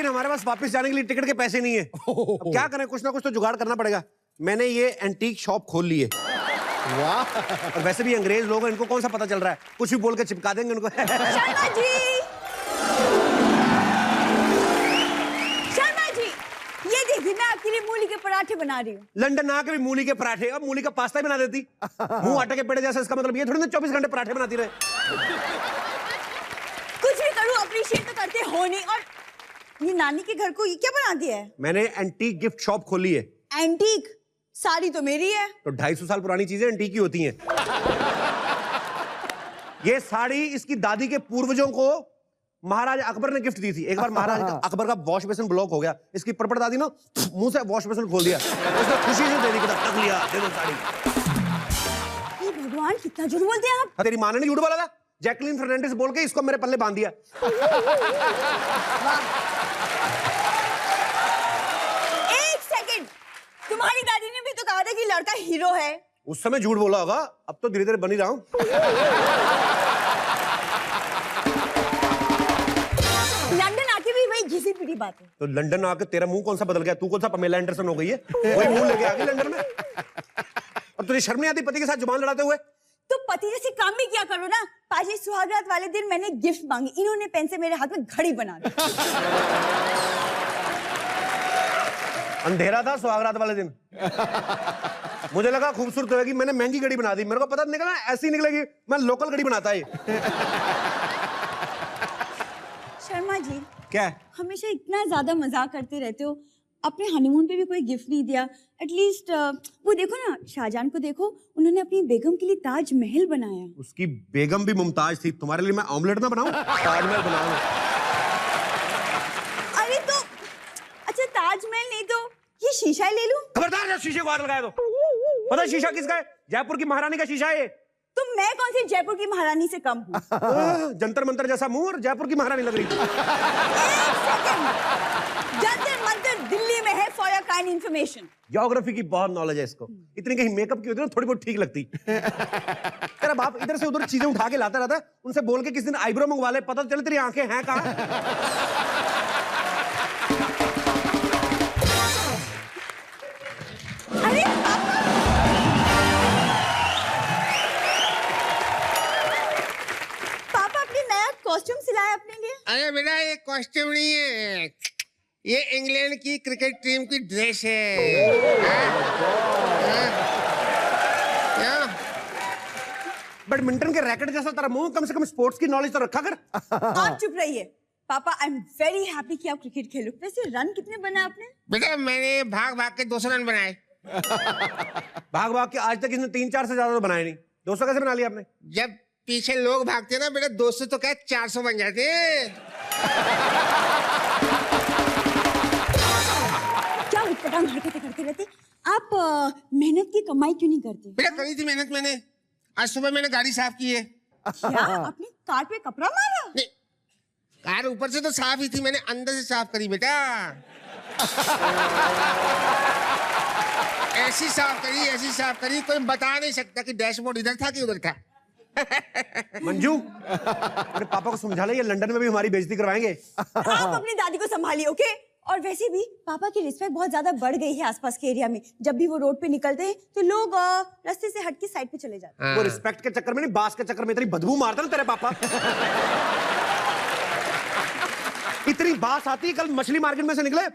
हमारे पास वापस जाने के लिए टिकट के पैसे नहीं है। अब क्या करें, कुछ ना कुछ तो जुगाड़ करना पड़ेगा। मैंने ये एंटीक शॉप खोल ली है। वाह। और वैसे भी अंग्रेज लोग हैं, इनको कौन सा पता चल रहा है, कुछ भी बोल के चिपका देंगे उनको। शर्मा जी, शर्मा जी, ये देखिए मैं आपके लिए मूली के पराठे बना रही हूँ। लंदन आके भी मूली के पराठे, अब मूली का पास्ता ही बना देती। मुंह आटे के पेड़े जैसा, इसका मतलब ये थोड़ी ना 24 घंटे पराठे बनाती रहे। कुछ भी करूँ अप्रिशिएट तो करते हो नहीं। और ये नानी के घर को ये क्या बना दिया है? मैंने एंटीक गिफ्ट शॉप खोली है। एंटीक? साड़ी तो मेरी है। तो 250 साल पुरानी चीजें एंटीक ही होती हैं। ये साड़ी इसकी दादी के पूर्वजों को महाराज अकबर ने गिफ्ट दी थी। एक बार महाराज अकबर का वॉश बेसिन ब्लॉक हो गया, इसकी परपड़ दादी ना मुंह से वॉश बेसिन खोल दिया, उसने खुशी से दे दी, रख लिया, दे दो साड़ी। ये भगवान कितना झूठ बोलते हैं आप। तेरी माँ ने नहीं झूठ बोला था? जैकलीन फर्नांडिस बोल के इसको मेरे पल्ले बांध दिया। एक सेकंड, तुम्हारी दादी ने भी तो कहा था कि लड़का हीरो है। उस समय झूठ बोला होगा, अब तो धीरे धीरे बन ही रहा हूं। लंदन आके भी वही घिसी पिटी बात है। तो लंदन आके तेरा मुंह कौन सा बदल गया? तू कौन सा पमेला एंडरसन हो गई है? वही मुंह लेके आ गई लंदन में। और तुझे शर्म नहीं आती पति के साथ जुबान लड़ाते हुए? तो पति जैसे काम भी क्या करो ना। पाजी सुहागरात वाले दिन मैंने गिफ्ट मांगी, इन्होंने पेन से मेरे हाथ में घड़ी बना दी। अंधेरा था सुहागरात वाले दिन। मुझे लगा खूबसूरत होगी, मैंने महंगी घड़ी बना दी। मेरे को पता निकला ऐसी निकलेगी, मैं लोकल घड़ी बनाता है। शर्मा जी, क्या है? हमेशा इतना ज्यादा मजाक करते रहते हो, अपने हनीमून पे भी कोई गिफ्ट नहीं दिया। एटलीस्ट वो देखो ना, शाहजहां को देखो, उन्होंने अपनी बेगम के लिए ताजमहल बनाया। उसकी बेगम भी मुमताज थी, तुम्हारे लिए मैं ऑमलेट ना बनाऊं, ताजमहल बनाऊं। अरे तो अच्छा, ताजमहल नहीं तो ये शीशा ही ले लूं। खबरदार जब शीशे को हाथ लगाए तो। पता है शीशा किसका है? जयपुर की महारानी का शीशा है ये। तो मैं कौन सी जयपुर की महारानी से कम हूँ? जंतर मंतर जैसा मुंह और जयपुर की महारानी लग रही थी। एक सेकंड, जंतर मंतर दिल्ली में है, for your kind information. Geography की बहुत नॉलेज है इसको। इतनी कहीं मेकअप की होती है ना, थोड़ी बहुत ठीक लगती। तेरा बाप इधर से उधर चीजें उठा के लाता रहता है, उनसे बोल के किसी दिन आईब्रो मंगवा ले, पता चले तेरी आंखें हैं कहाँ। अरे पापा, अपने नया कॉस्ट्यूम सिलाया अपने लिए? अरे बेटा, ये कॉस्ट्यूम नहीं है, ये इंग्लैंड की क्रिकेट टीम की ड्रेस है। क्या? बैडमिंटन के रैकेट जैसा तेरा मुंह, कम से कम स्पोर्ट्स की नॉलेज तो रखा कर। आप चुप रहिए पापा। आई एम वेरी हैप्पी कि आप क्रिकेट खेलो। वैसे रन कितने बनाए आपने? बेटा, मैंने भाग भाग के 200 रन बनाए। भाग भाग के आज तक इसने 3-4 से ज्यादा तो बनाए नहीं। 200 कैसे बना लिया आपने? जब पीछे लोग भागते हैं ना बेटा, 200 तो क्या 400 बन जाते हैं। क्या उटपटांग हरकतें करते रहते आप? मेहनत की कमाई क्यों नहीं करते? बेटा, करी थी मेहनत मैंने। आज सुबह मैंने गाड़ी साफ की है। क्या अपनी कार पे कपड़ा मारा? नहीं, कार ऊपर से तो साफ ही थी, मैंने अंदर से साफ करी बेटा। ऐसी साफ करी, कोई बता नहीं सकता कि डैशबोर्ड इधर था कि उधर था। मंजू, अरे पापा को समझा ले, ये लंदन में भी हमारी बेइज्जती करवाएंगे। आप अपनी दादी को संभालिए, ओके? और वैसे भी पापा की रिस्पेक्ट बहुत ज्यादा बढ़ गई है आसपास के एरिया में। जब भी वो रोड पे निकलते हैं तो लोग रास्ते से हट के साइड पे चले जाते हैं। वो रिस्पेक्ट के चक्कर में नहीं, बास के चक्कर में इतनी बदबू मारता ना तेरे पापा। इतनी बास आती, कल मछली मार्केट में से निकले,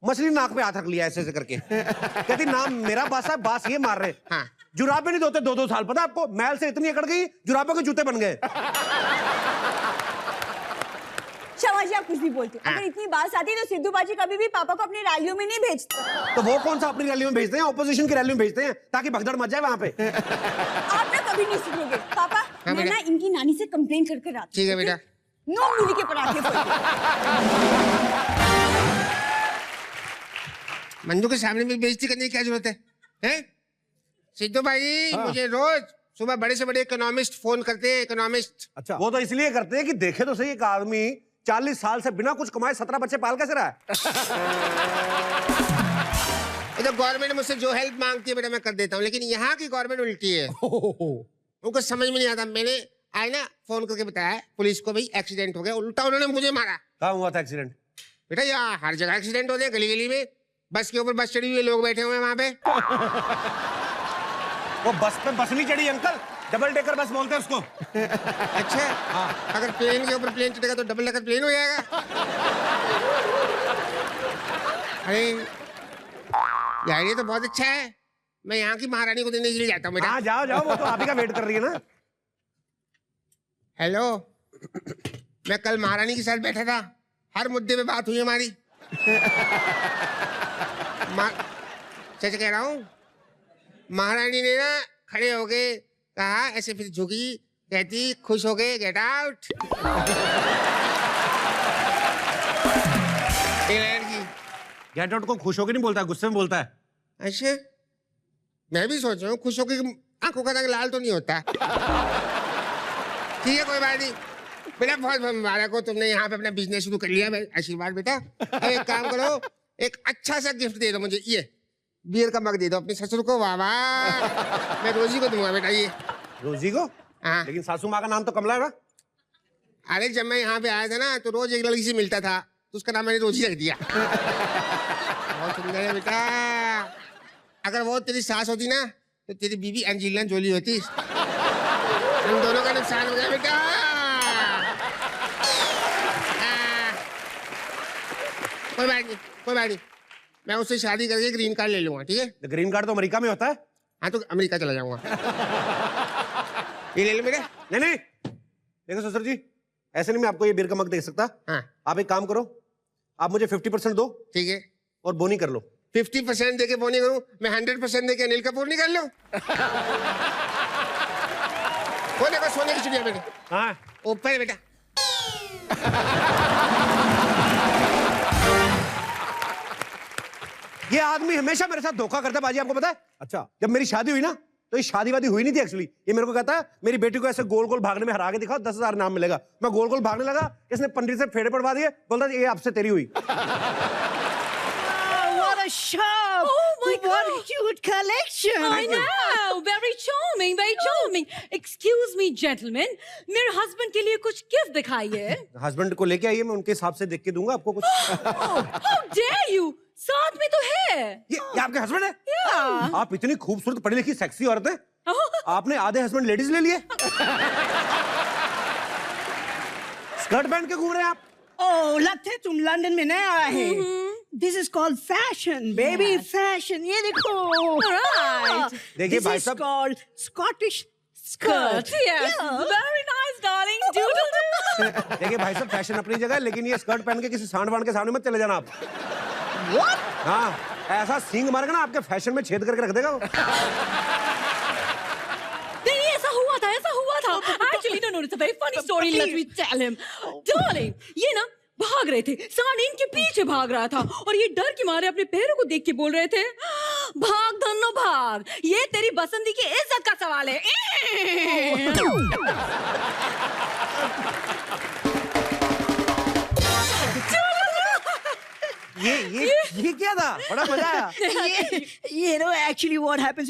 मछली नाक पे हाथ रख लिया ऐसे करके, कहती नाम मेरा बास है, बास ये मार रहे। हाँ। जुराबे नहीं धोते 2-2 साल, पता आपको? मैल से इतनी अकड़ गई, जुराबों के जूते बन गए। शर्मा जी, आप कुछ भी बोलते हो। अगर इतनी बात आती तो सिद्धू बाजी कभी भी पापा को अपनी रैलियों में नहीं भेजते। तो वो कौन सा अपनी रैली में भेजते हैं? ऑपोजिशन की रैली में भेजते हैं, ताकि भगदड़ मच जाए वहां पे। आप ना कभी नहीं सुनोगे पापा। मैं ना इनकी नानी से कंप्लेन करके आती हूँ। ठीक है बेटा। नो मूली के पराठे। मंजू के सामने भी बेइज्जती करने की क्या जरूरत है? हैं? सिद्धू भाई, मुझे रोज सुबह बड़े से बड़े इकोनॉमिस्ट फोन करते हैं। इकोनॉमिस्ट। अच्छा, वो तो इसलिए करते हैं कि देखे तो सही, एक आदमी 40 साल से बिना कुछ कमाए 17 बच्चे पाल कैसे रहा है। तो गवर्नमेंट मुझसे जो हेल्प मांगती है बेटा मैं कर देता हूँ, लेकिन यहाँ की गवर्नमेंट उल्टी है। उनको समझ में नहीं आता। मैंने आज ना फोन करके बताया पुलिस को, भाई एक्सीडेंट हो गया, उल्टा उन्होंने मुझे मारा। कहाँ हुआ था एक्सीडेंट? बेटा यहाँ हर जगह एक्सीडेंट होते हैं, गली गली में। बस के ऊपर बस चढ़ी हुई लोग बैठे हुए हैं वहां पे। वो बस पे बस नहीं चढ़ी अंकल, डबल डेकर बस बोलते हैं उसको। अच्छा हाँ, अगर प्लेन के ऊपर प्लेन चढ़ेगा तो डबल डेकर प्लेन हो जाएगा। अरे यार ये तो बहुत अच्छा है, मैं यहाँ की महारानी को देने के लिए जाता हूँ बेटा। हाँ जाओ जाओ, वो तो आप ही का वेट कर रही है ना। हेलो, मैं कल महारानी के साथ बैठा था, हर मुद्दे पे बात हुई हमारी। सच कह रहा हूँ, महारानी ने ना खड़े होके कहा, ऐसे फिर झुकी, कहती खुश हो गए, गेट आउट। गेट आउट को खुश होकर नहीं बोलता, गुस्से में बोलता है। अच्छा, मैं भी सोच रहा हूँ खुश होकर आंखों का रंग लाल तो नहीं होता। ठीक है कोई बात नहीं बेटा, बहुत बहुत मुबारक हो, तुमने यहाँ पे अपना बिजनेस शुरू कर लिया। आशीर्वाद बेटा। अब एक काम करो, एक अच्छा सा गिफ्ट दे दो मुझे, ये बियर का मग दे दो अपने ससुर को। वाह वाह, मैं रोजी को दूंगा बेटा ये। रोजी को? हाँ। लेकिन सासू माँ का नाम तो कमला है ना। अरे जब मैं यहाँ पे आया था ना तो रोज एक लड़की से मिलता था, तो उसका नाम मैंने रोजी रख दिया। बहुत सुंदर है बेटा। अगर वो तेरी सास होती ना तो तेरी बीवी एंजेलिना जोली होती। हम दोनों का नुकसान हो गया बेटा। कोई बात नहीं, कोई बात नहीं, मैं उससे शादी करके ग्रीन कार्ड ले लूंगा। ठीक है? ग्रीन कार्ड तो अमेरिका में होता है। हाँ तो अमेरिका चला जाऊंगा। ये ले लो मेरे। नहीं नहीं देखो ससुर जी, ऐसे नहीं मैं आपको ये बियर का मग दे सकता। हाँ आप एक काम करो, आप मुझे 50% दो। ठीक है। और बोनी कर लो। 50% देके बोनी करूं, मैं 100% देके अनिल कपूर नहीं कर लूं? वो देखो सोने की चिड़िया बेटे। हाँ ऊपर है बेटा। ये आदमी हमेशा मेरे साथ धोखा करता है बाजी, आपको पता है? अच्छा, जब मेरी शादी हुई ना तो ये शादी वादी हुई नहीं थी एक्चुअली। ये मेरे को कहता है मेरी बेटी को ऐसे गोल गोल भागने में हरा के दिखाओ, 10,000 नाम मिलेगा। मैं गोल गोल भागने लगा, इसने पंडित से फेड़े पड़वा दिए, बोलता ये आपसे तेरी हुई। What a shop! Oh my What God! a cute collection! I know, very charming, very charming. Excuse me, gentlemen, मेरे husband के लिए कुछ गिफ्ट दिखाइए। हस्बैंड को लेके आइए, मैं उनके हिसाब से देख के दूंगा आपको कुछ। How dare you? साथ में तो है। ये आपके हस्बैंड है? Yeah. आप इतनी खूबसूरत पढ़ी लिखी सेक्सी औरत है, आपने आधे हस्बैंड लेडीज ले लिए। स्कर्ट पहन के घूम रहे हैं आप। Oh, लगता है तुम लंदन में नए आए हैं। This is called fashion, baby, fashion. ये देखो। Right. देखिए भाई This is साहब, called Scottish skirt. Yes, very nice, darling. Doodle doo. देखिए भाई साहब, फैशन अपनी जगह है, लेकिन ये स्कर्ट पहन के किसी सांड वांड के सामने मत चले जाना आप। What? हाँ, ऐसा सींग मारेगा ना आपके फैशन में छेद करके रख देगा वो। नहीं ऐसा हुआ था, ऐसा हुआ था। Actually, no, it's a very funny story. Let me tell him. Darling, ये ना भाग रहे थे, सांड इनके पीछे भाग रहा था और ये डर के मारे अपने पैरों को देख के बोल रहे थे, भाग धन्नो भाग, ये तेरी बसंती की इज्जत का सवाल है। ये क्या था? बड़ा मजा आया। ये नो एक्चुअली व्हाट हैपेंस,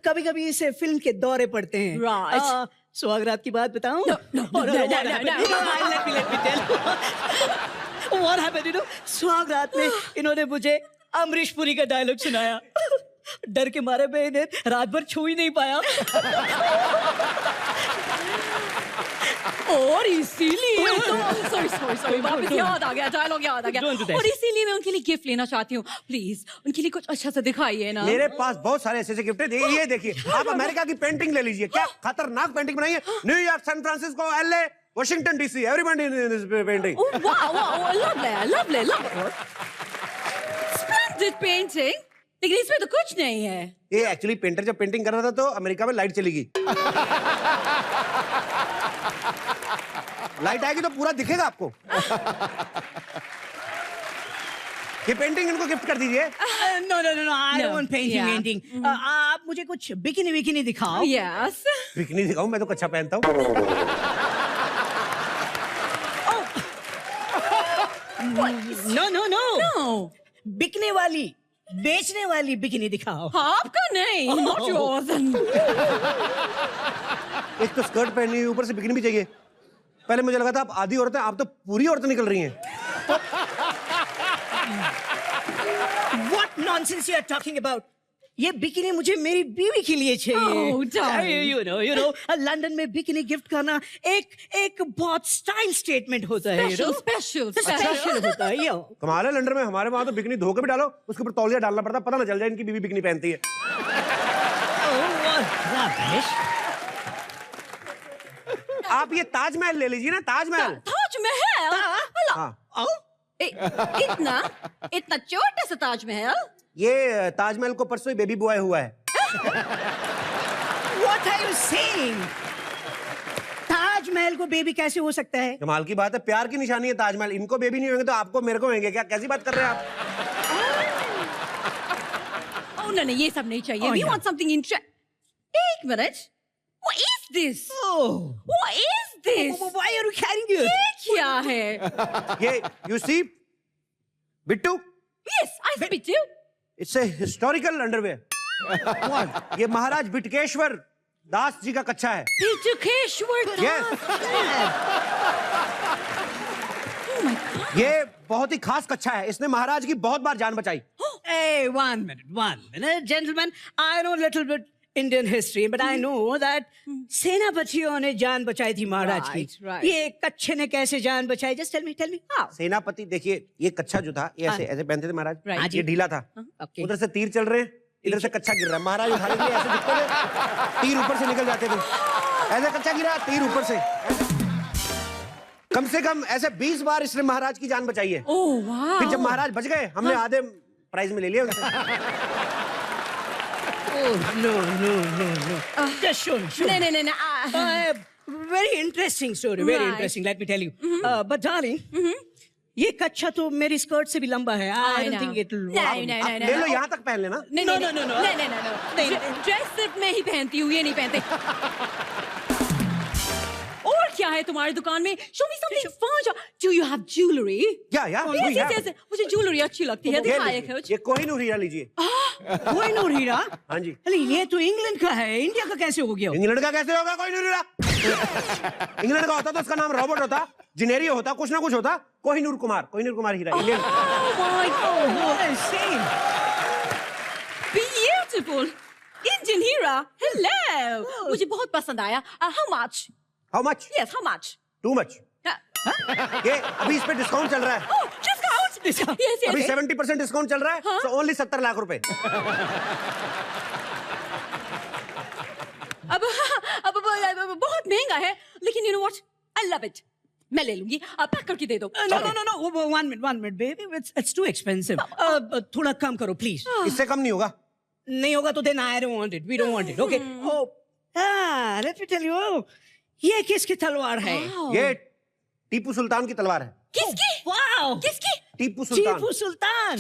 कभी-कभी इसे फिल्म के दौरे पड़ते हैं। Right. सुहागरात की बात बताऊं? No. Let me tell you. What happened, सुहागरात में इन्होंने मुझे अमरीश पुरी का डायलॉग सुनाया। डर के मारे मैं इन्हें रात भर छू ही नहीं पाया। और इसीलिए सॉरी वापस याद आ गया, डायलॉग याद आ गया। Don't do that. और इसीलिए मैं उनके लिए गिफ्ट लेना चाहती हूँ। प्लीज उनके लिए कुछ अच्छा सा दिखाइए ना। मेरे पास बहुत सारे ऐसे गिफ्ट है। ये देखिए, आप अमेरिका की पेंटिंग ले लीजिए, क्या खतरनाक पेंटिंग बनाई है। New York, San Francisco, LA, Washington DC, everybody in this painting. Oh wow, lovely. Splendid painting. लेकिन इसमें तो कुछ नहीं है। ये एक्चुअली पेंटर जब पेंटिंग कर रहा था तो अमेरिका में लाइट चली गई। लाइट आएगी तो पूरा दिखेगा आपको। ये पेंटिंग इनको गिफ्ट कर दीजिए। No, I don't want painting. आप मुझे कुछ बिकिनी दिखाओ। Yes. बिकनी दिखाऊं? मैं तो कच्छा पहनता हूँ। No. बिकने वाली, बेचने वाली बिकिनी दिखाओ। आपका नहीं, not yours. एक तो स्कर्ट पहनी हुई, ऊपर से बिकनी भी चाहिए। पहले मुझे लगा था आप आधी औरतें, आप तो पूरी औरतें निकल रही हैं। Nonsense you are talking about? ये बिकिनी मुझे मेरी बीवी के लिए चाहिए। Oh, darling. you know, London में बिकिनी गिफ्ट करना एक बहुत स्टाइल स्टेटमेंट होता है। स्पेशल होता है। यो कमाल है, लंदन में हमारे वहां तो बिकनी धो के भी डालो, उसके ऊपर तौलिया डालना पड़ता, पता ना चल जाए इनकी बीवी बिकनी पहनती है। आप ये ताजमहल ले लीजिए ना, ताजमहल। ताजमहल? हाँ। इतना छोटा सा ताजमहल? ये ताजमहल को परसों ही बेबी बॉय हुआ है। What are you saying? Taj Mahal को बेबी कैसे हो सकता है? कमाल की बात है, प्यार की निशानी है ताजमहल। इनको बेबी नहीं होंगे तो आपको मेरे को होंगे क्या? कैसी बात कर रहे हैं आप? नहीं, ये सब नहीं चाहिए। We want something interesting. एक minute, what is this? What is this? Why are you carrying it? ये क्या है? ये you see, Bittu, Yes, I spit you. It's a historical underwear. ये महाराज बिटकेश्वर दास जी का कच्चा है। बिटकेश्वर Yes. Oh my God. ये बहुत ही खास कच्चा है, इसने महाराज की बहुत बार जान बचाई। Hey, one minute, gentlemen. I know a little bit Indian history, but I know that सेनापतियों ने जान बचाई थी महाराज की। Right. ये कच्छे ने कैसे जान बचाई? Just tell me how? सेनापति, देखिए ये कच्चा जो था ये ऐसे ऐसे पहनते थे महाराज। Right. ये ढीला था, Okay. उधर से तीर चल रहे हैं, इधर से कच्चा गिर रहा है। महाराज उठाने के लिए ऐसे दिखते थे, तीर ऊपर से निकल जाते थे। ऐसे कच्चा गिरा, तीर ऊपर से। कम से कम ऐसे 20 बार इसने महाराज की जान बचाई है। Oh wow. फिर जब महाराज बच गए, हमने आधे प्राइज में ले लिया उनसे। Oh no. Just show. नहीं, Very interesting story. Very Right. interesting. Let me tell you. But darling, ये कच्छा तो मेरी स्कर्ट से भी लंबा है। I don't think it'll work. नहीं, ले लो, यहाँ तक पहन लेना। नहीं, ड्रेस सिर्फ मैं ही पहनती हूँ, ये नहीं पहनते। और क्या है तुम्हारी दुकान में? Show me something fun. Do you have jewelry? क्या Yes. मुझे ज्वेलरी अच्छी लगती है, दिखाइए कुछ। ये कोहिनूर हीरा लीजिए। कोहिनूर हीरा? हाँ जी। अरे ये तो इंग्लैंड का है, इंडिया का कैसे हो गया? इंग्लैंड का कैसे होगा कोहिनूर हीरा? इंग्लैंड का होता तो उसका नाम रॉबर्ट होता, जिनेरियो होता, कुछ ना कुछ होता। कोहिनूर कुमार हीरा Indian. Oh my God. What a shame. Beautiful. Indian Hera. Hello. मुझे बहुत पसंद आया। How much? How much? Yes, how much? Too much. ये अभी इस पे डिस्काउंट चल रहा है। Oh, discount. Yes. अभी 70% डिस्काउंट चल रहा है, हाँ? so only 70 लाख रुपए। अब बहुत महंगा है, लेकिन you know what? I love it. मैं ले लूंगी। पैक करके दे दो। No. One minute, baby. It's too expensive. थोड़ा कम करो, please. इससे कम नहीं होगा। नहीं होगा तो then I don't want it. We don't want it. Okay. Let me tell you. ये किसकी तलवार है? ये टीपू सुल्तान की तलवार है। किसकी? Wow. किसकी? Tipu Sultan. Tipu Sultan.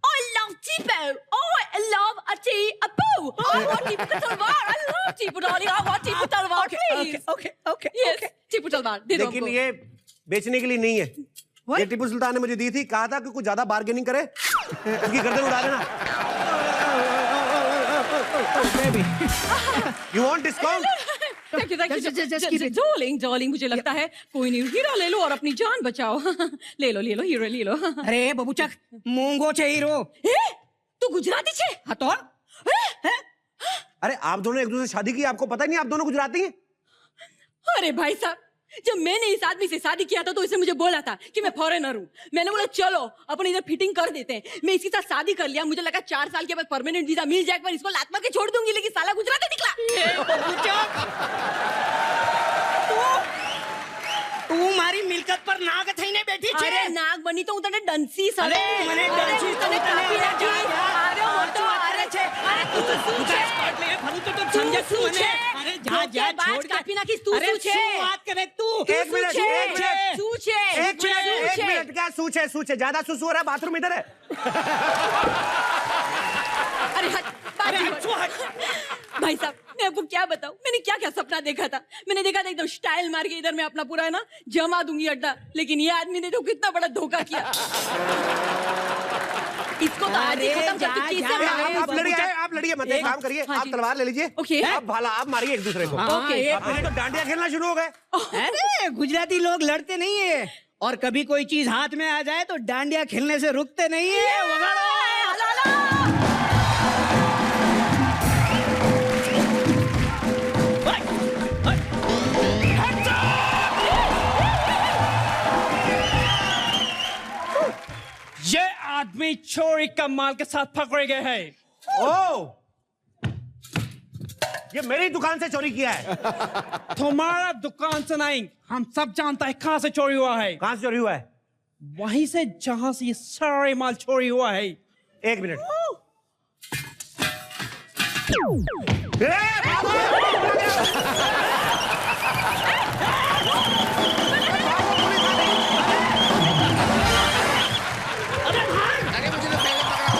I love Tipu. Oh, I love Tipu. I want Tipu का तलवार. I love Tipu, darling. I want Tipu तलवार, please. Okay. Yes, Tipu तलवार दे दो लेकिन हमको। ये बेचने के लिए नहीं है। ये टीपू सुल्तान ने मुझे दी थी, कहा था कि कुछ ज्यादा बार्गेनिंग करे, उसकी गर्दन उड़ा देना। Baby. You want discount? Thank you. Just keep it. Darling, मुझे लगता है कोई नहीं, हीरा ले लो और अपनी जान बचाओ। ले लो हीरा ले लो। अरे बबूचक, मूंगो छे हीरो। तू गुजराती छे? हाँ तो? अरे आप दोनों एक दूसरे से शादी की, आपको पता नहीं आप दोनों गुजराती हैं? अरे भाई साहब, जब मैंने इस आदमी से शादी किया था तो इसने मुझे बोला था कि मैं फॉरेनर हूँ। मैंने बोला चलो अपन इधर फिटिंग कर देते हैं। मैं इसके साथ शादी कर लिया। मुझे लगा 4 साल के बाद परमानेंट वीजा मिल जाएगा, पर इसको लात मार के छोड़ दूंगी, लेकिन साला गुजराती निकला। तू मारी मिलकत पर नाग थईने बैठी छे। अरे नाग बनी तो उतने डंसी साले। अरे મને ડંસી તો काफी તને लगी। अरे मोटो अरे छे। अरे तू सूछे। स्कर्ट ले फरू तो समझे तू મને। अरे जा छोड़ काफी ना कि तू अरे सूछे। શું વાત करे तू? एक मिनट, क्या सूचे ज्यादा सुसु हो रहा है, बाथरूम इधर है। अरे भाई साहब, मैं आपको क्या बताऊं, मैंने क्या क्या सपना देखा था। मैंने देखा था एकदम स्टाइल मार के इधर मैं अपना पूरा है ना जमा दूंगी अड्डा, लेकिन ये आदमी ने तो कितना बड़ा धोखा किया। इसको तो आज ही खत्म करके आप लड़िए मत, एक काम करिए, आप तलवार ले लीजिए। ओके। आप भाला आप मारिए एक दूसरे को। ओके। आपने तो डांडिया खेलना शुरू हो गए। अरे गुजराती लोग लड़ते नहीं है, और कभी कोई चीज हाथ में आ जाए तो डांडिया खेलने से रुकते नहीं है। हेलो भाई चोरी का माल के साथ पकड़े गए हैं। ओ, ये मेरी दुकान से चोरी किया है। तुम्हारा दुकान से नहीं, हम सब जानता है कहां से चोरी हुआ है। कहां से चोरी हुआ है? वहीं से जहां से ये सारे माल चोरी हुआ है। एक मिनट। अरे मुझे तो पहले पकड़ा हुआ है।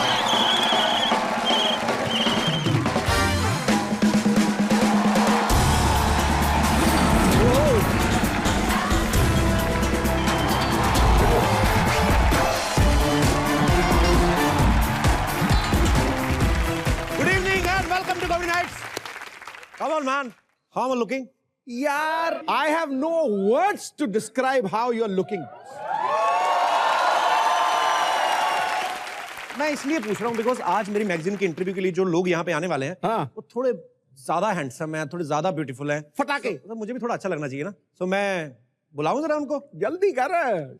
Good evening and welcome to Comedy Nights. Come on, man. How am I looking? यार, I have no words to describe how you're looking. मैं इसलिए पूछ रहा हूँ बिकॉज आज मेरी मैगजीन की इंटरव्यू के लिए जो लोग यहाँ पे आने वाले हैं हाँ। वो थोड़े ज्यादा हैंडसम हैं, थोड़े ज्यादा ब्यूटीफुल हैं। फटाके। तो मुझे भी थोड़ा अच्छा लगना चाहिए ना। सो मैं बुलाऊं जरा उनको। जल्दी कर।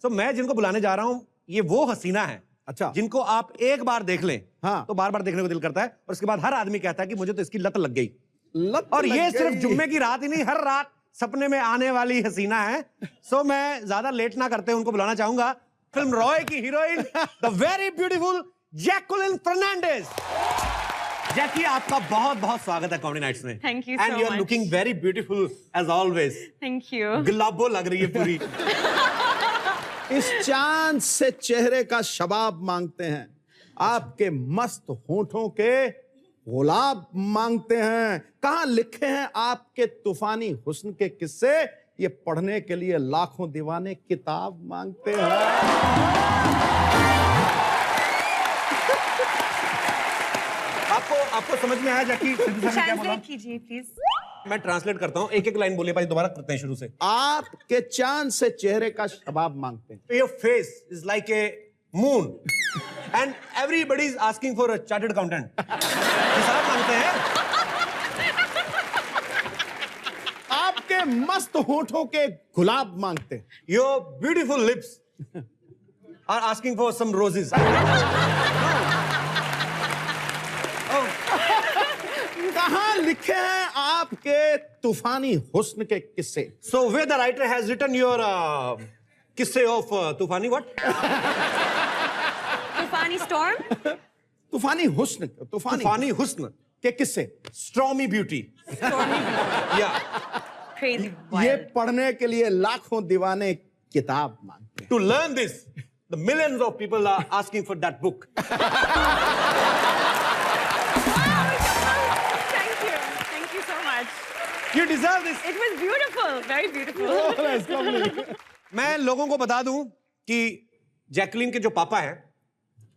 सो मैं जिनको बुलाने जा रहा हूँ ये वो हसीना है अच्छा। जिनको आप एक बार देख लें हाँ। तो बार बार देखने को दिल करता है और उसके बाद हर आदमी कहता है कि मुझे तो इसकी लत लग गई। लत और लग ये सिर्फ गई। जुम्मे की रात ही नहीं, हर रात सपने में आने वाली हसीना है। सो मैं ज्यादा लेट ना करते उनको बुलाना चाहूंगा। फिल्म रॉय की heroine the very beautiful Jacqueline Fernandez. Jackie, आपका बहुत बहुत स्वागत है कॉमेडी नाइट्स में। Thank you and so you are much. Looking very beautiful as always. Thank you. Gulabo लग रही है पूरी। इस चांद से चेहरे का शबाब मांगते हैं, आपके मस्त होठों के गुलाब मांगते हैं। कहां लिखे हैं आपके तूफानी हुस्न के किस्से, ये पढ़ने के लिए लाखों दीवाने किताब मांगते हैं। आपको समझ में आया जैकी सिद्धू सर ने क्या बोला? ट्रांसलेट कीजिए प्लीज। मैं ट्रांसलेट करता हूँ, एक एक लाइन बोलिए, भाई दोबारा करते हैं शुरू से। आपके चांद से चेहरे का शबाब मांगते हैं। Your face is like a moon and everybody is asking for a chartered accountant. हिसाब मांगते हैं। आपके मस्त होठों के गुलाब मांगते हैं। Your beautiful lips are asking for some roses. कहां लिखे हैं आपके तूफानी हुस्न के किस्से? So where the writer has written your किस्से of तूफानी what? तूफानी स्टॉर्म। तूफानी हुस्न, तूफानी हुस्न के किस्से। Stormy beauty. Yeah. क्रेजी ये पढ़ने के लिए लाखों दीवाने किताब मांगते हैं। To learn this, the millions of people are asking for that book. Thank you so much. You deserve this. It was beautiful, very beautiful. मैं लोगों को बता दूं कि जैकलिन के जो पापा हैं,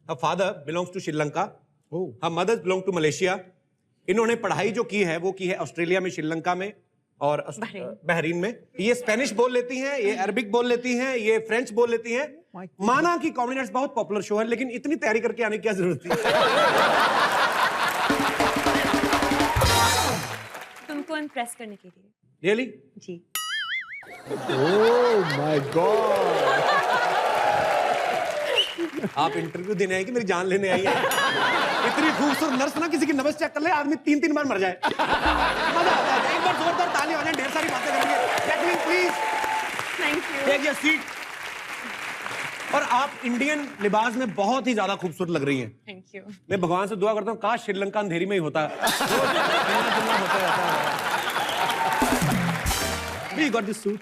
her father belongs to Sri Lanka, her mother belongs to Malaysia. इन्होंने पढ़ाई जो की है वो की है ऑस्ट्रेलिया में, श्रीलंका में और बहरीन में। ये स्पेनिश बोल लेती हैं, ये अरबिक बोल लेती हैं, ये फ्रेंच बोल लेती हैं। माना कि कॉमेडी नाइट्स बहुत पॉपुलर शो है, लेकिन इतनी तैयारी करके आने की क्या जरूरत थी? तुमको इम्प्रेस करने के लिए। रियली? जी। Oh my god. आप इंटरव्यू देने आई कि मेरी जान लेने आई है? इतनी खूबसूरत नर्स ना किसी की नब्ज चेक कर ले, आदमी 3-3 बार मर जाए। मजा आता है। एक बार जोरदार ताली हो जाए, ढेर सारी बातें करेंगे। Jacqueline please thank you. Take your seat. और आप इंडियन लिबास में बहुत ही ज्यादा खूबसूरत लग रही हैं। Thank you. मैं भगवान से दुआ करता हूँ काश श्रीलंका अंधेरी में ही होता। होता रहता। Got this suit.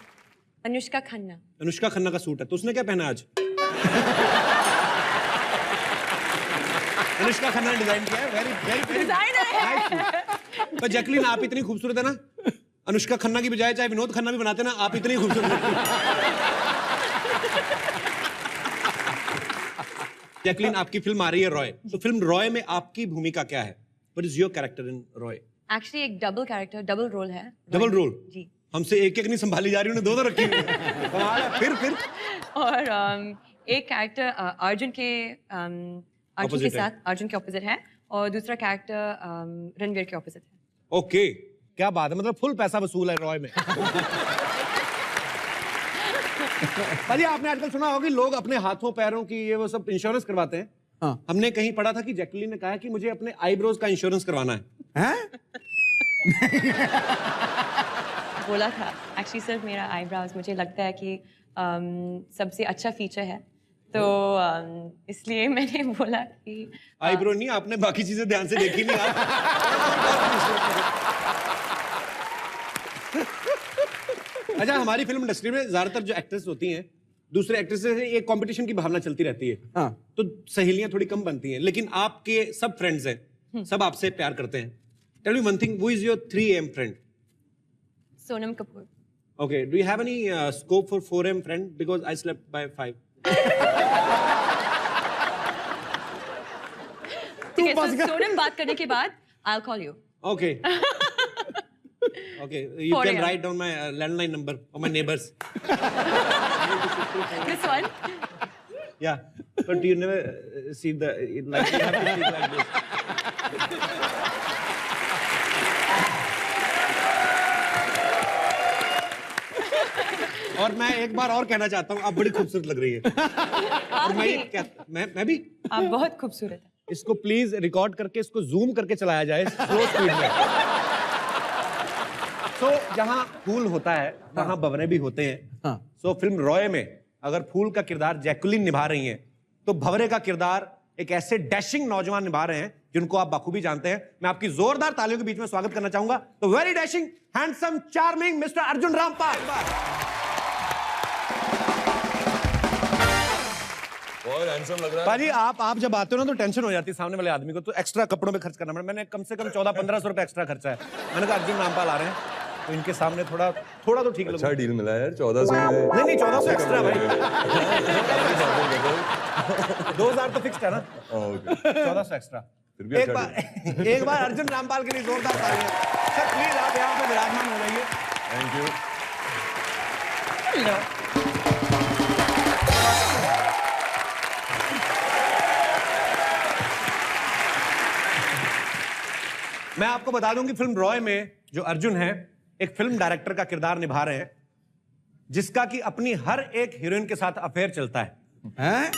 Anushka Khanna. Anushka Khanna का सूट है, तो उसने क्या पहना आज? अनुष्का खन्ना ने डिजाइन किया है। वेरी वेरी डिजाइनर है। पर जैकलिन आप इतनी खूबसूरत है ना, अनुष्का खन्ना की बजाय चाहे विनोद खन्ना भी बनाते ना, आप इतनी खूबसूरत लगती हैं। जैकलिन, आपकी फिल्म आ रही है रॉय, तो फिल्म रॉय में आपकी भूमिका क्या है? What is your character in Roy? Actually एक डबल कैरेक्टर, डबल रोल है। Double role? जी। हमसे एक एक नहीं संभाली जा रही, उन्हें दो रखी हुई है। कमाल है। फिर और एक कैरेक्टर अर्जुन के Opposite है। साथ, अर्जुन के ऑपोजिट है, और दूसरा कैरेक्टर रणवीर के ऑपोजिट है। ओके, क्या बात है, मतलब फुल पैसा वसूल है रॉय में। भाजी, आपने आजकल सुना होगा कि लोग अपने हाथों पैरों की ये वो सब इंश्योरेंस करवाते हैं, हाँ। हमने कहीं पढ़ा था कि जैकलीन ने कहा कि मुझे अपने आईब्रोज का इंश्योरेंस करवाना है। हैं? बोला था एक्चुअली सर मेरा आईब्राउज मुझे लगता है कि सबसे अच्छा फीचर है तो इसलिए मैंने बोला कि आईब्रो नहीं, आपने बाकी चीजें ध्यान से देखी नहीं यार। अच्छा, हमारी फिल्म इंडस्ट्री में ज्यादातर जो एक्ट्रेस होती हैं दूसरे एक्ट्रेस से एक कंपटीशन की भावना चलती रहती है। हाँ। तो सहेलियां थोड़ी कम बनती हैं, लेकिन आपके सब फ्रेंड्स हैं, सब आपसे प्यार करते हैं। Tell me one thing, who is your 3M friend? Sonam Kapoor. Okay, do you have any scope for 4M friend? Because I slept by 5. ठीक है, so सोनम बात करने के बाद I'll call you. Okay. Okay, you 4 can a.m. write down my landline number of my neighbors. This one. Yeah, but you never see the like you have to speak like this. और मैं एक बार और कहना चाहता हूँ, आप बड़ी खूबसूरत लग रही है। और मैं भी आप बहुत खूबसूरत हैं। इसको प्लीज रिकॉर्ड करके इसको जूम करके चलाया जाए स्लो स्पीड में। तो जहां फूल होता है वहां भंवरे भी होते हैं। हाँ। सो फिल्म रॉय में अगर फूल का किरदार जैकुलिन निभा रही हैं तो भंवरे का किरदार एक ऐसे डैशिंग नौजवान निभा रहे हैं जिनको आप बखूबी जानते हैं। मैं आपकी जोरदार तालियों के बीच में स्वागत करना चाहूंगा तो very dashing handsome charming mister Arjun Rampal. बहुत हैंडसम लग रहा है। पाजी आप जब आते हो ना तो टेंशन हो जाती है सामने वाले आदमी को, तो एक्स्ट्रा कपड़ों पे खर्च करना पड़ा। मैंने कम से कम 1400-1500 रुपए एक्स्ट्रा खर्चा है। मैंने कहा अर्जुन रामपाल आ रहे हैं तो इनके सामने थोड़ा तो ठीक अच्छा लगे। डील मिला यार, 1400 में। नहीं 1400 एक्स्ट्रा भाई। 2000 तो फिक्स्ड है ना। Okay, 1400 extra. फिर भी अच्छा एक बार अर्जुन रामपाल के लिए जोरदार तालियां। सर प्लीज आप यहाँ पे विराजमान हो जाइए। Thank you. मैं आपको बता दूं कि फिल्म रॉय में जो अर्जुन है एक फिल्म डायरेक्टर का किरदार निभा रहे हैं जिसका कि अपनी हर एक हीरोइन के साथ अफेयर चलता है। हैं?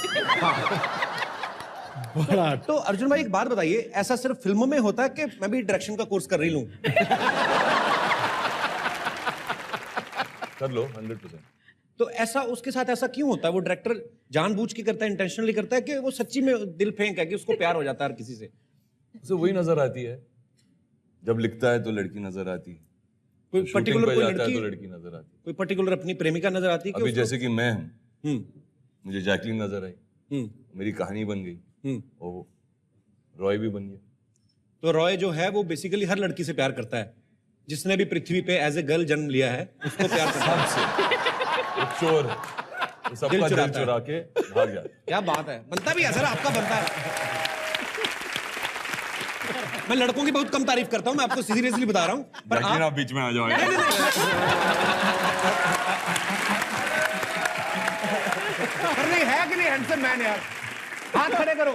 बड़ा तो अर्जुन भाई एक बात बताइए, ऐसा सिर्फ फिल्मों में होता है कि मैं भी डायरेक्शन का कोर्स कर रही लूं? कर लो 100%। तो ऐसा उसके साथ ऐसा क्यों होता है? वो डायरेक्टर जानबूझ के करता है, इंटेंशनली करता है कि वो सच्ची में दिल फेंक है कि उसको प्यार हो जाता है हर किसी से? उसे वही नजर आती है जब लिखता है तो लड़की नजर आती है, कोई पर्टिकुलर कोई जाता है तो लड़की, लड़की नजर आती है। कोई पर्टिकुलर अपनी प्रेमिका नजर आती है कि अभी उसको? जैसे कि मैं हूँ, मुझे जैकलीन नजर आई, मेरी कहानी बन गई और रॉय भी बन गया। तो रॉय जो है वो बेसिकली हर लड़की से प्यार करता है जिसने भी पृथ्वी पे एज ए गर्ल जन्म लिया है, उसको प्यार करता है। वो चोर है, वो सबका दिल चुराता है। चुरा के भाग जाता है। क्या बात है, बनता भी है सर, आपका बनता है। मैं लड़कों की बहुत कम तारीफ करता हूं, मैं आपको सीरियसली बता रहा हूं, पर जैकलीन आप बीच में आ जाओ। पर नहीं है कि नहीं हैंडसम मैन यार, हाथ खड़े करो।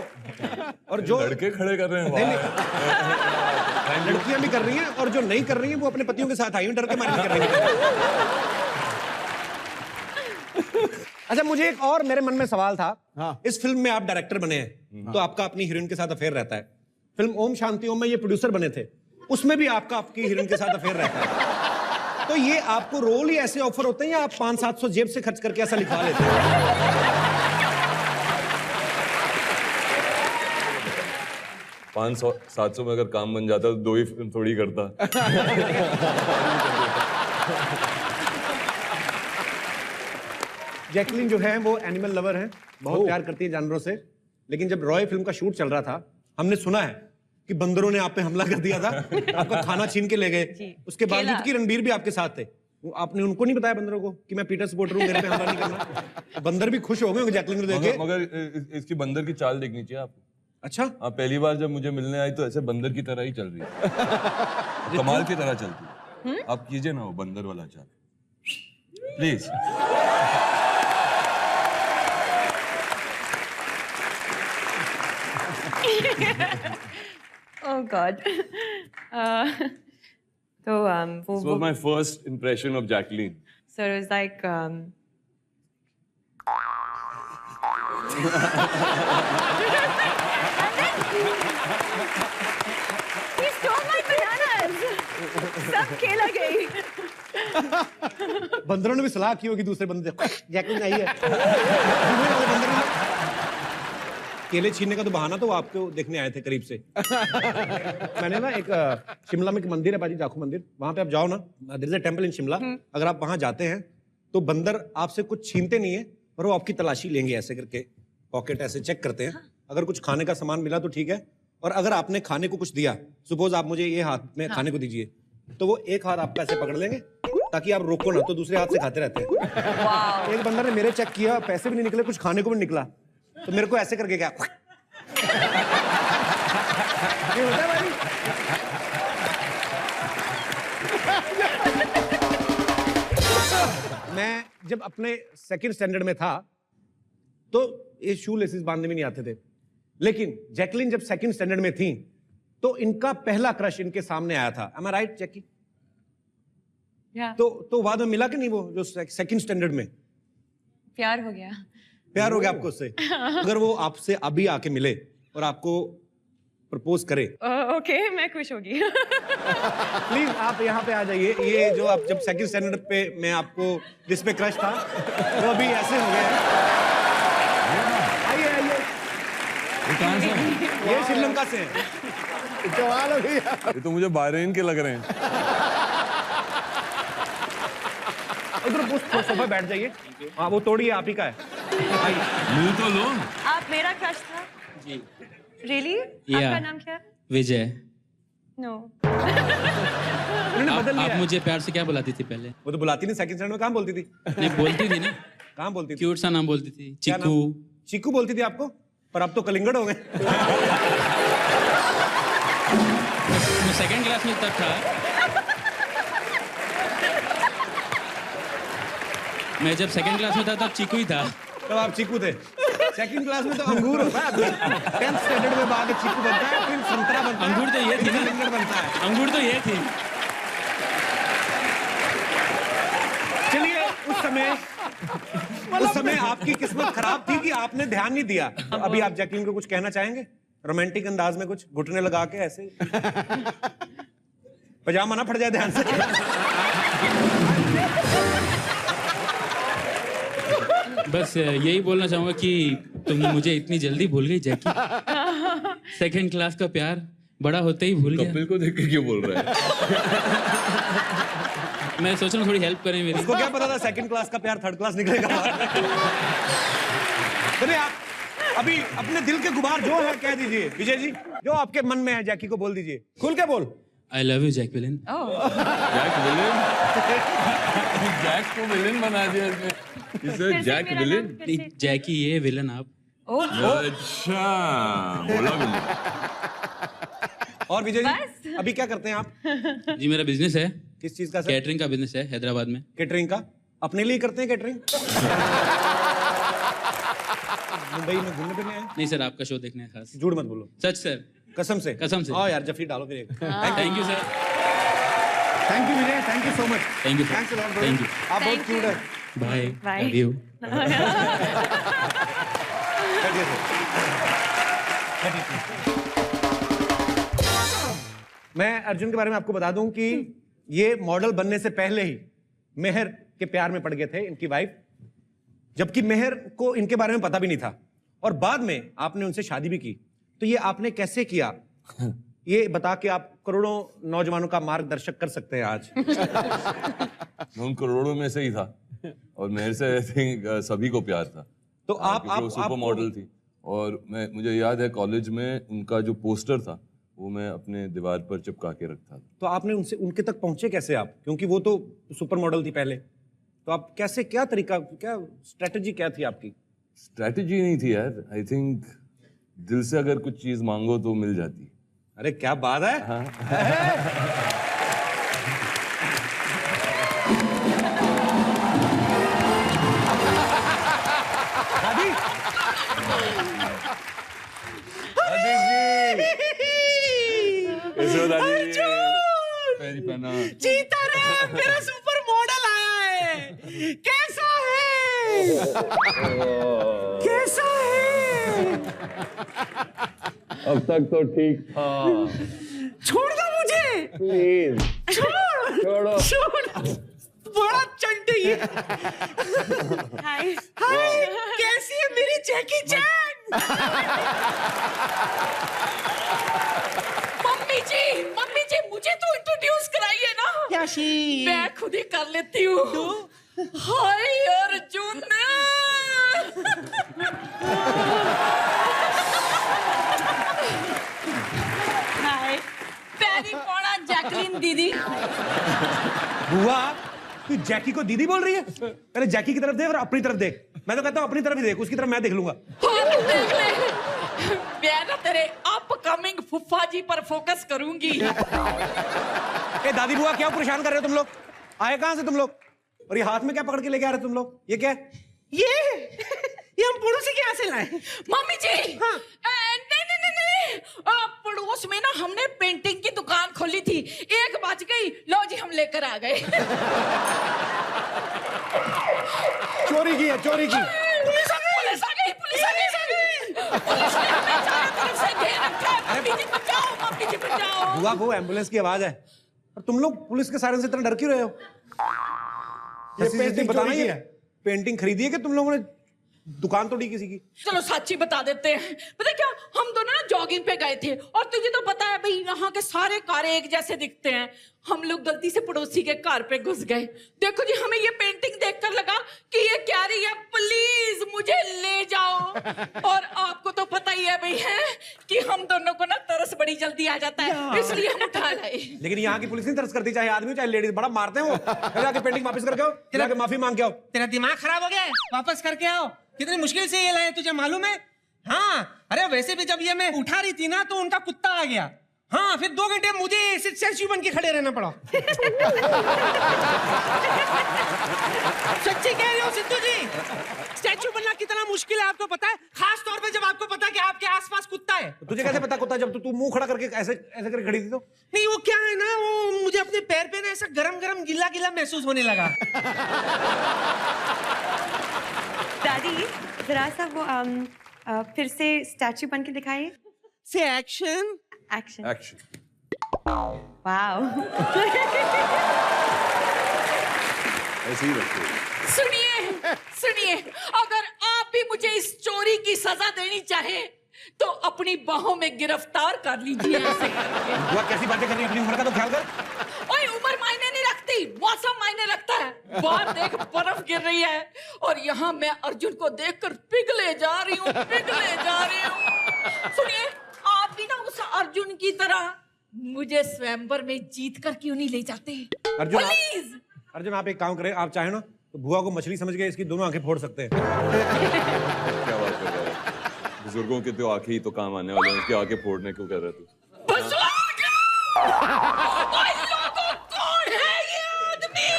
और जो लड़के खड़े कर रहे हैं, वाह। लड़कियां भी कर रही हैं और जो नहीं कर रही हैं वो अपने पतियों के साथ आई हैं, डर के मारे नहीं कर रही हैं। अच्छा, मुझे एक और मेरे मन में सवाल था। हाँ। इस फिल्म में आप डायरेक्टर बने हैं तो आपका अपनी हीरोइन के साथ अफेयर रहता है। फिल्म ओम शांति ओम में ये प्रोड्यूसर बने थे, उसमें भी आपका आपकी हीरोइन के साथ अफेयर रहता है। तो ये आपको रोल ही ऐसे ऑफर होते हैं या आप 500-700 जेब से खर्च करके ऐसा लिखवा लेते हैं? 500-700 में अगर काम बन जाता तो 2 ही फिल्म थोड़ी करता। जैकलीन जो है वो एनिमल लवर है, बहुत प्यार करती है जानवरों से। लेकिन जब रॉय फिल्म का शूट चल रहा था, हमने सुना है कि बंदरों ने आप पे हमला कर दिया था, आपका खाना छीन के ले गए। उसके बावजूद कि रणबीर भी आपके साथ थे, वो आपने उनको नहीं बताया बंदरों को कि मैं पीटर सपोर्टर हूं, मेरे पे हमला नहीं करना? बंदर भी खुश हो गए होंगे जैकलीन को देख के। मगर इसकी बंदर की चाल देखनी चाहिए आपको। अच्छा, हाँ, पहली बार जब मुझे मिलने आई तो ऐसे बंदर की तरह ही चल रही है, कमाल की तरह चलती है। आप कीजिए ना वो बंदर वाला चाल please. Oh God. So This was my first impression of Jacqueline. so it was like He stole my bananas. सब केला गई. बंदरों ने भी सलाह की होगी दूसरे बंदे से, जैकलिन आई है। दूसरे वाले बंदर ने केले छीनने का तो बहाना तो वो आपको देखने आए थे करीब से। मैंने ना एक शिमला में एक मंदिर है बाजी, जाखू मंदिर, वहां पे आप जाओ ना, there is a temple in Shimla. अगर आप वहां जाते हैं तो बंदर आपसे कुछ छीनते नहीं है, पर वो आपकी तलाशी लेंगे ऐसे करके, पॉकेट ऐसे चेक करते हैं। अगर कुछ खाने का सामान मिला तो ठीक है, और अगर आपने खाने को कुछ दिया, सपोज आप मुझे ये हाथ में खाने को दीजिए, तो वो एक हाथ आपका ऐसे पकड़ लेंगे ताकि आप रोको ना, तो दूसरे हाथ से खाते रहते हैं। एक बंदर ने मेरे चेक किया, पैसे भी नहीं निकले, कुछ खाने को भी नहीं निकला, तो मेरे को ऐसे करके क्या ये होता है भाई। मैं जब अपने सेकंड स्टैंडर्ड में था तो ये शू लेसेस बांधने में नहीं आते थे, लेकिन जैकलिन जब सेकंड स्टैंडर्ड में थी तो इनका पहला क्रश इनके सामने आया था। Am I right, Jackie? Yeah. तो बाद में मिला कि नहीं वो जो सेकंड स्टैंडर्ड में? प्यार हो गया. प्यार हो गया आपको उससे? अगर वो आपसे अभी आके मिले और आपको प्रपोज करे, ओके, मैं खुश होगी. प्लीज आप यहाँ पे आ जाइए। ये जो आप जब सेकंड स्टैंडर्ड पे मैं आपको जिस पे क्रश था वो अभी ऐसे हो गए। आइए आइए, ये कहाँ से हैं? ये श्रीलंका से है। कमाल हो गई। ये तो मुझे बाहरेन के लग रहे हैं। उधर सोफा बैठ जाइए। हाँ वो तोड़िए, आप ही का है। आइए। मिल तो लो। आप मेरा क्रश था? जी। रियली? आपका नाम क्या है? विजय। नो. उन्होंने बदल लिया आप है। मुझे प्यार से क्या बुलाती थी पहले? वो तो बुलाती नहीं, सेकंड स्टैंडर्ड में कहाँ बोलती थी? नहीं बोलती थी ना, कहाँ बोलती थी? क्यूट सा नाम बोलती थी, क्या चिक्कू। नाम? चिक्कू बोलती थी आपको? पर अब तो कलिंगड़ हो गए। मैं सेकंड क्लास में तब था, मैं जब सेकंड क्लास में था तब चिक्कू ही था। तब आप चिक्कू थे। सेकंड क्लास में तो अंगूर होता है, 10th स्टैंडर्ड में बाद चिक्कू बनता है, फिर संतरा बनता है, अंगूर तो ये थी ना, कलिंगड़ बनता है। अंगूर तो ये थी। चलिए उस समय आपकी किस्मत खराब थी कि आपने ध्यान नहीं दिया। अभी आप जैकलिन को कुछ कहना चाहेंगे रोमांटिक अंदाज में, कुछ घुटने लगा के ऐसे? पजामा ना फट जाए ध्यान से। बस यही बोलना चाहूंगा कि तुम मुझे इतनी जल्दी भूल गई जैकी। सेकंड क्लास का प्यार बड़ा होते ही भूल गया। कपिल को देख के क्यों बोल रहा है? मैं सोच रहा हूँ थोड़ी हेल्प करें मेरी। उसको क्या पता था सेकंड क्लास का प्यार थर्ड क्लास निकलेगा। अरे आप अभी अपने दिल के गुबार जो है कह दीजिए विजय जी, जो आपके मन में है जैकी को बोल दीजिए, खुल के बोल। I love you Jacqueline. Jack villain? Jack को विलन बना दिया इसने। इसे जैक विलन? जैकी ये विलन आप। अच्छा, बोला विलन। और विजय जी अभी क्या करते हैं आप? जी मेरा बिजनेस है, किस चीज का सर? कैटरिंग का बिजनेस है हैदराबाद में। कैटरिंग का? अपने लिए करते हैं कैटरिंग? मुंबई में घूमने फिरने आए? नहीं सर, आपका शो देखने है खास। झूठ मत बोलो। सच सर, कसम से? कसम से। आओ यार जफरी डालो फिर एक। Thank you sir. Thank you Vijay, thank you so much. Thank you thanks a lot. Thank you. आप बहुत क्यूट है। बाय। Bye. Love you. बैठिए सर। मैं अर्जुन के बारे में आपको बता दूं कि ये मॉडल बनने से पहले ही मेहर के प्यार में पड़ गए थे, इनकी वाइफ, जबकि मेहर को इनके बारे में पता भी नहीं था, और बाद में आपने उनसे शादी भी की। तो ये आपने कैसे किया, ये बता के आप करोड़ों नौजवानों का मार्गदर्शक कर सकते हैं आज। मैं उन करोड़ों में से ही था, और मेरे से आई थिंक सभी को प्यार था। तो आप सुपर मॉडल थी, और मुझे याद है कॉलेज में उनका जो पोस्टर था वो मैं अपने दीवार पर चिपका के रखता था। तो आपने उनके तक पहुंचे कैसे आप, क्योंकि वो तो सुपर मॉडल थी पहले, तो आप कैसे, क्या तरीका, क्या स्ट्रेटजी क्या थी आपकी? स्ट्रैटेजी नहीं थी यार, आई थिंक दिल से अगर कुछ चीज मांगो तो मिल जाती है। अरे क्या बात है। हाँ। दादी कैसे हो दादी? मेरी पहना। जीता रे, मेरा सुपर मॉडल आया है। कैसा है? कैसा है? अब तक तो ठीक था। छोड़ दो मुझे, प्लीज छोड़ो छोड़ो। बड़ा चंटे ये। हाय हाय, कैसी है मेरी जैकी चैन? मम्मी जी मुझे तो इंट्रोड्यूस कराइए ना। याशी, मैं खुद ही कर लेती हूँ। हाय अर्जुन। हाय पैरी पड़ा जैकलीन दीदी। बुआ तू जैकी को दीदी बोल रही है? पहले जैकी की तरफ देख और अपनी तरफ देख। मैं तो कहता हूँ अपनी तरफ ही देख, उसकी तरफ मैं देख लूंगा। मैं ना तेरे अपकमिंग फुफ्फा जी पर फोकस करूंगी। ए दादी बुआ क्या परेशान कर रहे हो तुम लोग? आए कहां से तुम लोग? और ये हाथ में क्या पकड़ के लेके आ रहे हो तुम लोग? ये क्या है? ये हम पड़ोसी के यहाँ से लाए। मम्मी जी हाँ। नहीं पड़ोस में ना हमने पेंटिंग की दुकान खोली थी, 1 बज गई, लो जी हम लेकर आ गए। चोरी की है, चोरी की। पुलिस आ गई, पुलिस आ गई, पुलिस आ गई, पुलिस ने हमें चारों तरफ से घेर रखा है। मम्मी जी बचाओ, मम्मी जी बचाओ। बुआ को एम्बुलेंस की आवाज है और तुम लोग पुलिस के सायरन से इतना डर क्यों रहे हो? ये पेंटिंग बताना चोरी ही की है। पेंटिंग खरीदी है कि तुम लोगों ने दुकान तोड़ी किसी की? चलो सच्ची बता देते हैं। पता क्या, हम दोनों ना जॉगिंग पे गए थे और तुझे तो पता है भाई यहाँ के सारे कारें एक जैसे दिखते हैं। हम लोग गलती से पड़ोसी के कार पे घुस गए। देखो जी हमें ये पेंटिंग देखकर लगा कि ये कह रही है प्लीज मुझे ले जाओ। और आपको तो पता ही है भाई है कि हम दोनों को ना तरस बड़ी जल्दी आ जाता है, इसलिए हम उठा लाए। लेकिन यहाँ की पुलिस नहीं तरस करती, चाहे आदमी चाहे लेडीज, बड़ा मारते हैं वो। जाके पेंटिंग वापस करके आओ, जाके माफी मांग के आओ। तेरा दिमाग खराब हो गया है, वापस करके आओ। कितनी मुश्किल से ये लाए, तुझे मालूम है? हाँ, अरे वैसे भी जब ये मैं उठा रही थी ना तो उनका कुत्ता आ गया। हाँ, फिर 2 घंटे मुझे स्टैच्यू बन के खड़े रहना पड़ा। सच्ची कह रही हो सिद्धू जी? स्टैच्यू बनना कितना मुश्किल है आपको पता है? खास तौर पे जब आपको पता है कि आपके आसपास कुत्ता है। तुझे कैसे पता कुत्ता? जब तू मुंह खड़ा करके ऐसे ऐसे करके खड़ी थी तो? नहीं वो क्या है ना, वो मुझे अपने पैर पे ना ऐसा गरम गरम गिला गिला महसूस होने लगा। दादी जरा सा वो फिर से स्टैचू बन के दिखाइए। से एक्शन एक्शन एक्शन। वाओ। ऐसे ही रखो। सुनिए अगर आप भी मुझे इस चोरी की सजा देनी चाहे तो अपनी बाहों में गिरफ्तार कर लीजिए। ऐसे करके। बुआ कैसी बातें कर रही है? अपनी उम्र का तो ख्याल कर। ओए उम्र मायने नहीं रखती, मौसम मायने रखता है। बाहर देख बर्फ गिर रही है और यहाँ मैं अर्जुन को देखकर पिघले जा रही हूँ। सुनिए आप भी ना उस अर्जुन की तरह मुझे स्वयंवर में जीत कर क्यों नहीं ले जाते? प्लीज अर्जुन आप एक काम करें, आप चाहे ना तो बुआ को मछली समझ के इसकी दोनों आंखें फोड़ सकते हैं। क्या बात कर रहा है? बुजुर्गों के तो आंखें ही तो काम आने वाले हैं, उसकी आंखें फोड़ने को कह रहे तू? कौन है ये आदमी?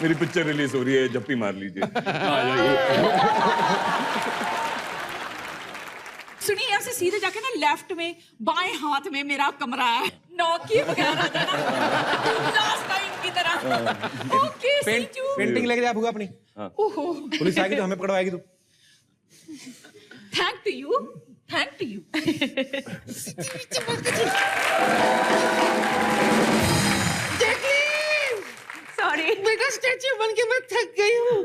मेरी पिक्चर रिलीज हो रही है, जप्पी मार लीजिए। सुनिए यहाँ से सीधे जाके ना लेफ्ट में बाएं हाथ में मेरा कमरा है, नौकी वगैरह लास्ट टाइम की तरह। ओके पेंटिंग लेके जा बुआ अपनी। ओहो पुलिस आएगी तो हमें पकड़वाएगी तू। Thank to you. सॉरी बेटा, स्टैच्यू बन के मैं थक गई हूँ।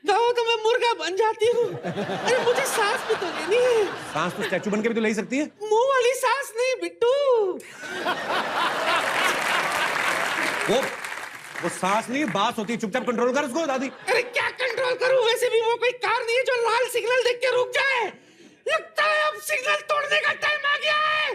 कहो तो मैं मुर्गा बन जाती हूँ। अरे मुझे सांस भी तो लेनी है। सांस तो स्टैचू बन के भी तो ले ही सकती है। मुंह वाली सांस नहीं बिट्टू। वो सांस नहीं बास होती है, चुपचाप कंट्रोल कर उसको दादी। अरे क्या कंट्रोल करूं? वैसे भी वो कोई कार नहीं है जो लाल सिग्नल देख के रुक जाए। लगता है अब सिग्नल तोड़ने का टाइम आ गया है।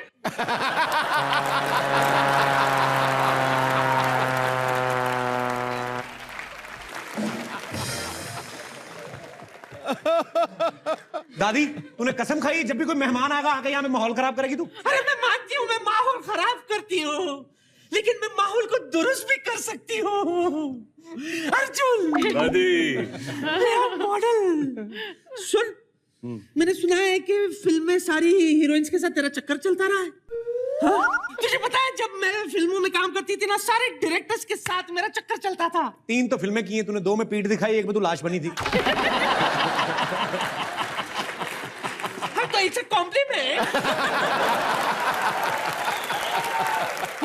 दादी तूने कसम खाई जब भी कोई मेहमान आएगा आके यहाँ में माहौल खराब करेगी तू? अरे मैं मानती हूँ मैं माहौल खराब करती हूँ, लेकिन मैं माहौल को दुरुस्त भी कर सकती हूँ। अर्जुन दादी मेरा मॉडल सुन, मैंने सुना है कि फिल्म में सारी हीरोइंस के साथ तेरा चक्कर चलता रहा है। तुझे पता है जब मैं फिल्मों में काम करती थी ना, सारे डायरेक्टर्स के साथ मेरा चक्कर चलता था। 3 तो फिल्में की हैं तूने, 2 में पीठ दिखाई, 1 में तू लाश बनी थी। हाँ, तो इट्स अ कॉम्प्लीमेंट।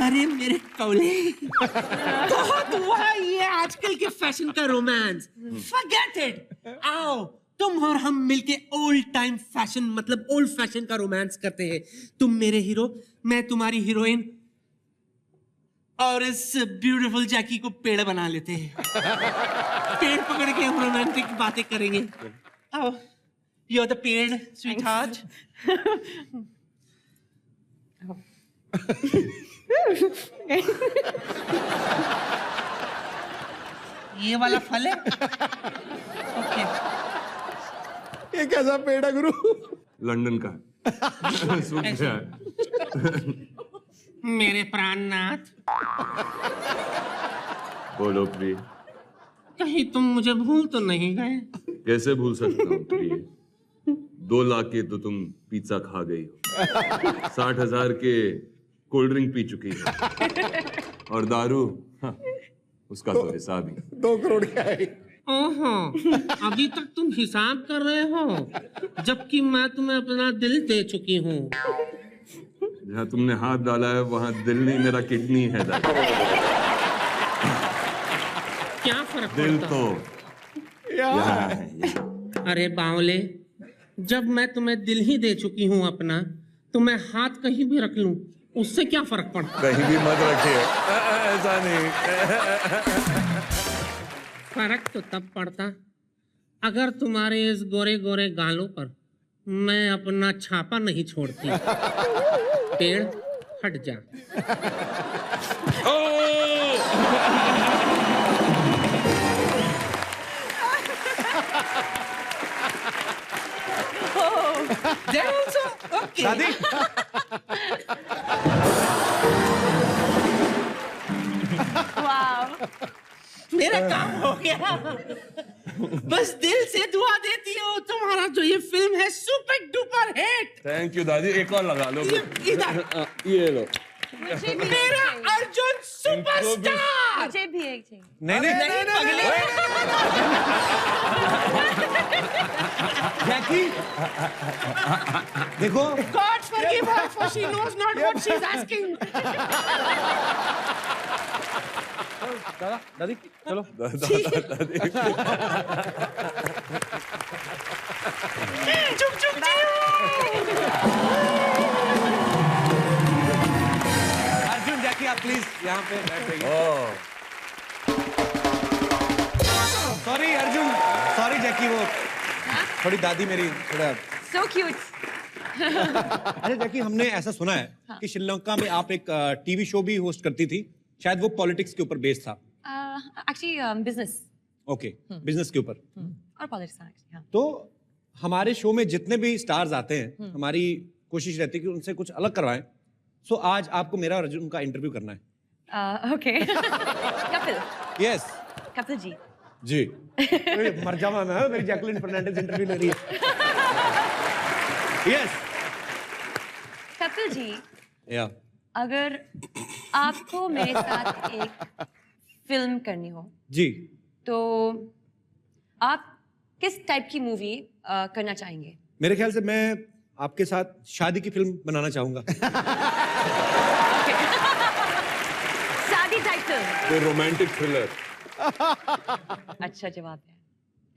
अरे मेरे कौले, बहुत हुआ ये आजकल के फैशन का रोमांस। Forget it. आओ तुम और हम मिलके ओल्ड टाइम फैशन, मतलब ओल्ड फैशन का रोमांस करते हैं। तुम मेरे हीरो, मैं तुम्हारी हीरोइन, और इस ब्यूटीफुल जैकी को पेड़ बना लेते हैं। पेड़ पकड़ के हम रोमांटिक बातें करेंगे। आओ, यू आर द पेड़, स्वीट हार्ट। ये वाला फल है। ओके। ये कैसा पेड़ है गुरु? लंदन का है। सूख गया है। मेरे प्राणनाथ, बोलो प्रिय। कहीं तुम मुझे भूल तो नहीं गए? कैसे भूल सकता हूँ प्रिय? 2 लाख के तो तुम पिज्जा खा गई हो, 60,000 के कोल्ड ड्रिंक पी चुकी हो, और दारू, हाँ, उसका तो हिसाब ही। 2 करोड़ का है। ओहो, अभी तक तुम हिसाब कर रहे हो, जबकि मैं तुम्हें अपना दिल दे चुकी हूँ। जहाँ तुमने हाथ डाला है वहाँ दिल नहीं, मेरा किडनी है दादा। क्या फर्क दिल पड़ता? तो यहाँ है। अरे बावले, जब मैं तुम्हें दिल ही दे चुकी हूँ अपना, तो मैं हाथ कहीं भी रख लूं, उससे क्या फर्क पड़ता? कहीं भी मत रखिए, ऐसा नहीं। फर्क तो तब पड़ता अगर तुम्हारे इस गोरे गोरे गालों पर मैं अपना छापा नहीं छोड़ती। पेड़ हट जा। दादी, मेरा काम हो गया। बस दिल से दुआ देती हो, तुम्हारा जो ये फिल्म है super duper hit. Thank you दादी, एक और लगा लो। इधर ये लो। मुझे भी मेरा अर्जुन सुपरस्टार। मुझे भी एक चाहिए। नहीं, जैकी, देखो, God forgive her, for she knows not what she's asking. दादी चलो। चुप चुप अर्जुन, जैकी, आप प्लीज यहाँ पे बैठ जाइए। सॉरी अर्जुन, सॉरी जैकी, वो थोड़ी दादी मेरी थोड़ा। So cute. अच्छा जैकी, हमने ऐसा सुना है कि श्रीलंका में आप एक टीवी शो भी होस्ट करती थी, शायद वो पॉलिटिक्स के ऊपर बेस्ड था। Actually, business ओके, बिजनेस के ऊपर। और politics actually, हाँ. तो हमारे शो में जितने भी स्टार्स आते हैं, हमारी कोशिश रहती है कि उनसे कुछ अलग करवाएं। सो आज आपको मेरा और अर्जुन का इंटरव्यू करना है। Okay. कपिल, यस कपिल जी. जी। मर जावा मैं, मेरी जैकलिन फर्नांडिस इंटरव्यू ले रही है। यस कपिल जी, या अगर आपको मेरे साथ एक फिल्म करनी हो, जी, तो आप किस टाइप की मूवी करना चाहेंगे? मेरे ख्याल से मैं आपके साथ शादी की फिल्म बनाना चाहूंगा। शादी टाइप फिल्म। कोई रोमांटिक थ्रिलर। अच्छा जवाब है।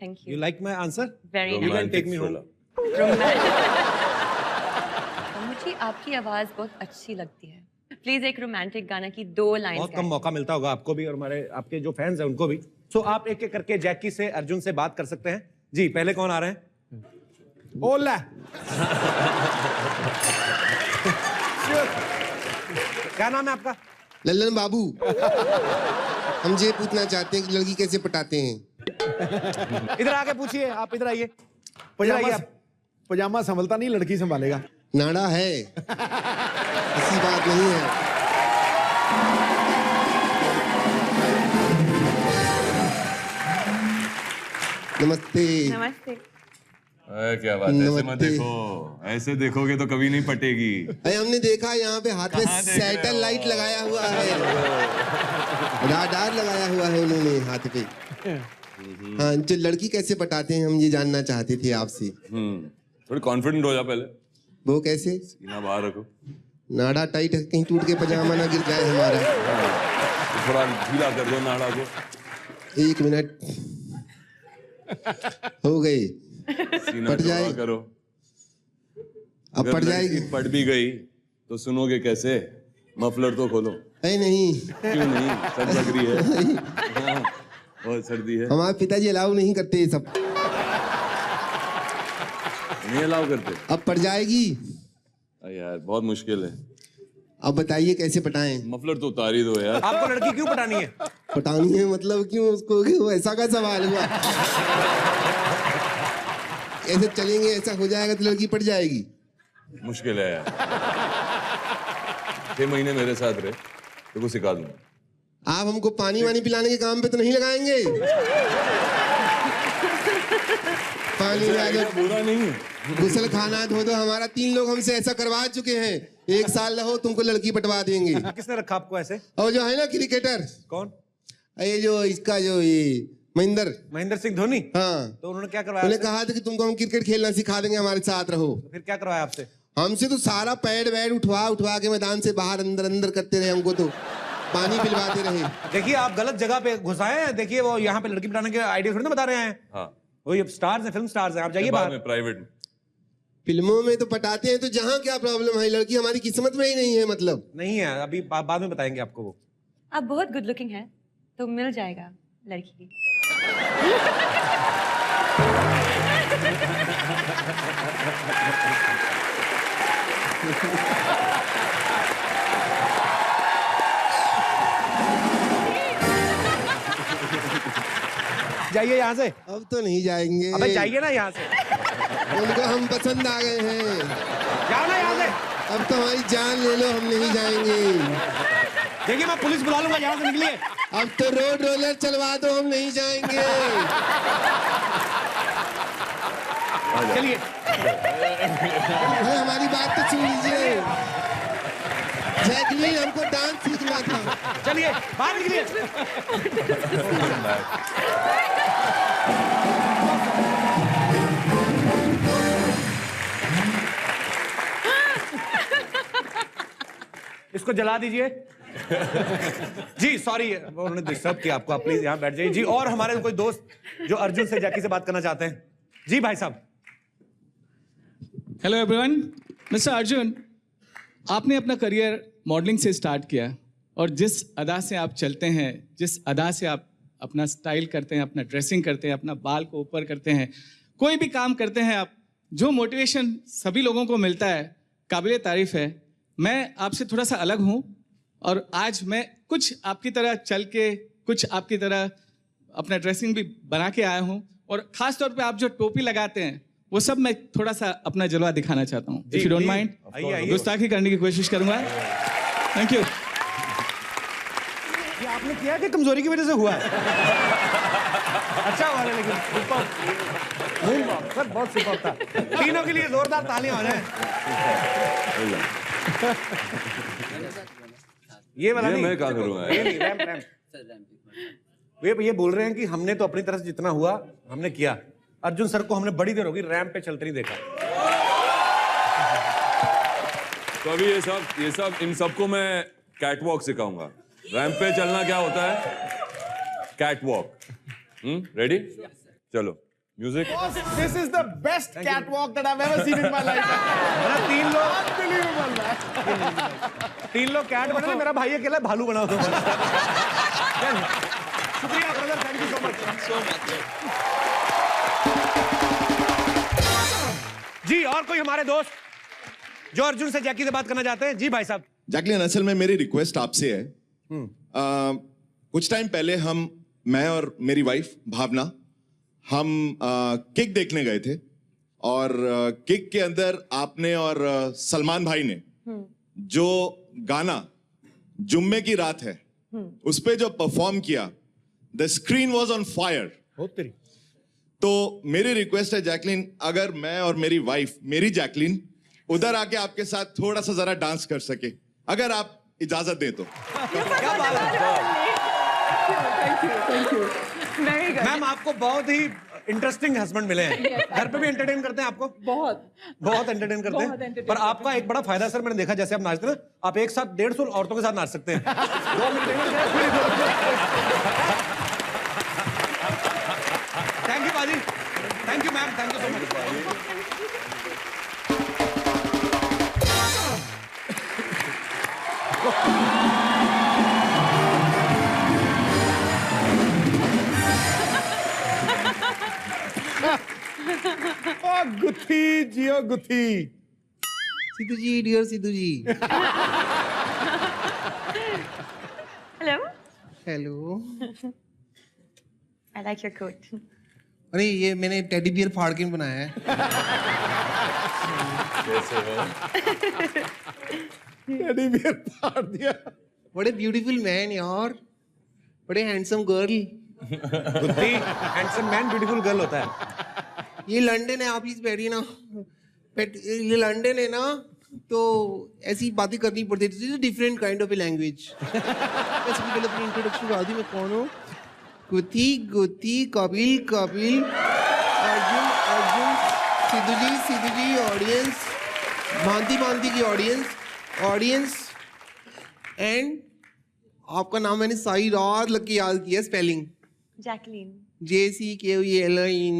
Thank you you. Like my answer? Very You can take me home. मुझे आपकी आवाज बहुत अच्छी लगती है। प्लीज एक रोमांटिक गाना की 2 लाइंस बहुत कम मौका मिलता होगा आपको भी और हमारे आपके जो फैंस हैं उनको भी। सो आप एक एक करके जैकी से, अर्जुन से बात कर सकते हैं। जी, पहले कौन आ रहे हैं? ओला। क्या नाम है आपका? लल्लन बाबू, हम ये पूछना चाहते हैं कि लड़की कैसे पटाते हैं? इधर आके पूछिए, आप इधर आइए। पजामा पजामा संभलता नहीं, लड़की संभालेगा। नाड़ा है, ऐसी बात नहीं है। नमस्ते। नमस्ते। क्या बात है, ऐसे मत नमस्ते। देखो, ऐसे देखोगे तो कभी नहीं पटेगी। अरे हमने देखा यहाँ पे हाथ में कहाँ देख रहे हो? सैटेलाइट लगाया हुआ है, राडार लगाया हुआ है उन्होंने हाथ पे। हाँ, जो लड़की कैसे पटाते हैं हम ये जानना चाहते थे आपसे। थोड़ी कॉन्फिडेंट हो जा पहले, वो कैसे? सीना बाहर रखो, नाड़ा टाइट है, कहीं टूट के पजामा ना गिर जाए हमारा। थोड़ा ढीला कर दो नाड़ा को। 1 मिनट हो गए, सीना पट जाए। चौड़ा करो। अब पट अगर जाएगी। लड़की पट भी गई तो सुनोगे कैसे? मफलर तो खोलो। अरे नहीं, क्यों नहीं? सर्द लग रही है। हाँ, बहुत सर्दी है। हमारे पिताजी अलाउ नहीं करते ये सब। नहीं अलाउ करते? अब पट जाएगी। अरे यार बहुत मुश्किल है। अब बताइए कैसे पटाएं? मफलर तो उतार ही दो यार। आपको लड़की क्यों पटानी है? पटानी है मतलब क्यों उसको, क्यों ऐसा का सवाल हुआ? ऐसे चलेंगे, ऐसा हो जाएगा तो लड़की पट जाएगी। मुश्किल है यार। 6 महीने मेरे साथ रहे तो कुछ सिखा दूंगा। आप हमको पानी वानी पिलाने के काम पे तो नहीं लगाएंगे? पानी ऐसा वाला बुरा नहीं है। गुसल खाना धो दो, हमारा 3 लोग हमसे ऐसा करवा चुके हैं। 1 साल रहो, तुमको लड़की पटवा देंगे। किसने रखा आपको ऐसे? और जो है ना क्रिकेटर, कौन? ये जो इसका जो ये महेंद्र सिंह धोनी। हाँ, तो उन्होंने क्या करवाया उन्हें आपसे? कहा था कि तुमको हम क्रिकेट खेलना सिखा देंगे, हमारे साथ रहो। फिर क्या करवाया आपसे? हमसे तो सारा पैड वैड उठवा उठवा के मैदान से बाहर अंदर अंदर करते रहे, हमको तो पानी पिलवाते रहे। देखिए आप गलत जगह पे घुसाए हैं। देखिए वो यहाँ पे लड़की पटाने के आइडिया थोड़ी ना बता रहे हैं। हाँ, वही अब स्टार्स हैं, फिल्म स्टार्स हैं। आप जाइए बाद बाहर। में प्राइवेट में। फिल्मों में तो पटाते हैं, तो जहाँ क्या प्रॉब्लम है? लड़की हमारी किस्मत में ही नहीं है मतलब। नहीं है, अभी बाद में बताएंगे आपको वो। आप बहुत गुड लुकिंग हैं तो मिल जाएगा लड़की। जाइए यहाँ से। अब तो नहीं जाएंगे। अबे जाइए ना यहाँ से। उनको हम पसंद आ गए हैं। जाओ ना यहाँ से। अब तो हमारी जान ले लो, हम नहीं जाएंगे। देखिए मैं पुलिस बुला लूंगा, यहाँ से निकलिए। अब तो रोड रोलर चलवा दो, हम नहीं जाएंगे। चलिए। अरे हमारी बात तो सुन लीजिए। जैकलीन, हमको डांस सीखना था। चलिए बाहर निकलिए। इसको जला दीजिए। जी सॉरी, उन्होंने डिस्टर्ब किया आपको। आप प्लीज यहाँ बैठ जाइए। जी, और हमारे कोई दोस्त जो अर्जुन से जैकी से बात करना चाहते हैं? जी भाई साहब। हेलो एवरीवन, मिस्टर अर्जुन, आपने अपना करियर मॉडलिंग से स्टार्ट किया और जिस अदा से आप चलते हैं, जिस अदा से आप अपना स्टाइल करते हैं, अपना ड्रेसिंग करते हैं, अपना बाल को ऊपर करते हैं, कोई भी काम करते हैं आप, जो मोटिवेशन सभी लोगों को मिलता है, काबिले तारीफ है। मैं आपसे थोड़ा सा अलग हूँ और आज मैं कुछ आपकी तरह चल के, कुछ आपकी तरह अपना ड्रेसिंग भी बना के आया हूँ और ख़ास तौर पे आप जो टोपी लगाते हैं वो सब मैं थोड़ा सा अपना जलवा दिखाना चाहता हूँ। इफ यू डोंट माइंड, गुस्ताखी करने की कोशिश करूंगा। Thank you. ये आपने किया कि कमजोरी की वजह से हुआ? अच्छा हुआ है, लेकिन सर बहुत सुपर था। तीनों के लिए जोरदार तालियां हो जाए। ये वाला नहीं, मैं कहाँ करूँगा? ये नहीं, रैंप रैंप। ये बोल रहे हैं कि हमने तो अपनी तरफ से जितना हुआ हमने किया। अर्जुन सर को हमने बड़ी देर होगी रैंप पे चलते नहीं देखा। तो अभी ये सब इन सबको मैं कैटवॉक सिखाऊंगा। रैंप पे चलना क्या होता है? कैटवॉक। रेडी? चलो music. This is the best catwalk that I've ever seen in my life. तीन लोग कैट बने, मेरा भाई अकेला भालू बना हुआ। शुक्रिया brother, thank you so much. जी, और कोई हमारे दोस्त जो अर्जुन से जैकी से बात करना चाहते हैं? जी भाई साहब। जैकलीन, असल में मेरी रिक्वेस्ट आपसे है। कुछ टाइम पहले मैं और मेरी वाइफ भावना, हम किक देखने गए थे और किक के अंदर आपने और सलमान भाई ने जो गाना जुम्मे की रात है उस पे जो परफॉर्म किया, the screen was on fire. तो मेरी रिक्वेस्ट है जैकलीन, अगर मैं और मेरी वाइफ, मेरी जैकलीन, उधर आके आपके साथ थोड़ा सा जरा डांस कर सके, अगर आप इजाजत दें तो। क्या बात है। मैम आपको बहुत ही इंटरेस्टिंग हस्बैंड मिले हैं। घर पे भी एंटरटेन करते हैं आपको? बहुत एंटरटेन करते हैं। पर आपका एक बड़ा फायदा सर, मैंने देखा जैसे आप नाचते हैं ना, आप एक साथ 150 औरतों के साथ नाच सकते हैं। 2 मिनट। थैंक यू बाजी, thank you ma'am, thank you so much. Gutthi जियो Gutthi. Sidhu ji, dear Sidhu ji. Hello. Hello. I like your coat. अरे ये मैंने टेडी बियर फाड़ के बनाया है। टेडी बियर फाड़ दिया। बड़े ब्यूटीफुल मैन यार, बड़े हैंडसम गर्ल। गुत्थी हैंडसम मैन ब्यूटीफुल गर्ल होता है। ये लंदन है, आप प्लीज बैठिए ना। ये लंदन है ना, तो ऐसी बातें करनी पड़ती है। Different kind of a language. सबसे पहले अपनी इंट्रोडक्शन करा दी, मैं कौन हूँ। गुत्थी गुत्थी, कपिल कपिल, अर्जुन अर्जुन, सिद्धू जी ऑडियंस, भांति भांति की ऑडियंस एंड आपका नाम मैंने सारी रात लग के याद किया। Spelling Jacqueline. JCKELIN।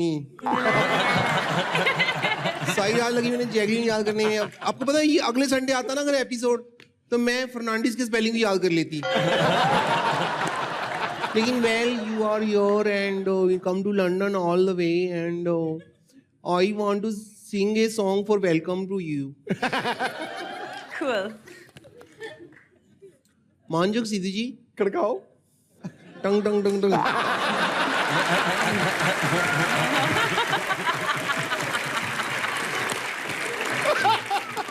सारी रात लगी मैंने जैकलीन याद करने में। आपको पता है ये अगले संडे आता ना अगर एपिसोड, तो मैं फर्नांडिस के स्पेलिंग भी याद कर लेती। लेकिन well you are your and you come to London all the way and I want to sing a song for welcome to you. Cool. मानजोक सिद्धू जी, खड़काओ। टंग टंग टंग टंग।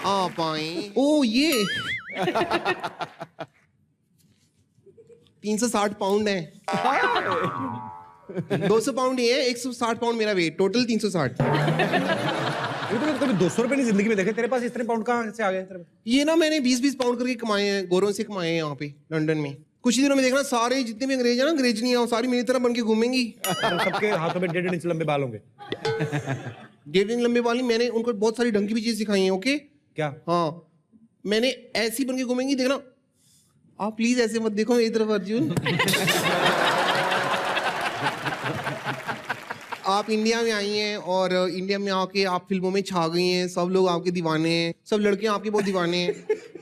आ पाए। ओ ये 360 पाउंड है। 200 पाउंड ये है, 160 पाउंड मेरा वेट, टोटल 360। तो कभी 200 रुपए नहीं जिंदगी में देखे। तेरे पास इतने पाउंड कहाँ से आ गए तेरे पास? ये ना मैंने 20-20 पाउंड करके कमाए हैं, गोरों से कमाए हैं यहाँ पे लंदन में। कुछ ही दिनों में देखना सारे जितने भी अंग्रेज हैं ना, अंग्रेजनियां सारी मेरी तरह बन के घूमेंगी। सबके हाथों में 1.5 इंच लंबे बाल होंगे। 1.5 इंच लंबे वाली मैंने उनको बहुत सारी ढंग की भी चीज सिखाई है। ओके क्या? हाँ, मैंने ऐसी बन के घूमेंगी, देखना। आप प्लीज ऐसे मत देखो मेरी तरफ अर्जुन। आप इंडिया में आई हैं और इंडिया में आके आप फिल्मों में छा गई हैं, सब लोग आपके दीवाने हैं, सब लड़के आपके बहुत दीवाने हैं।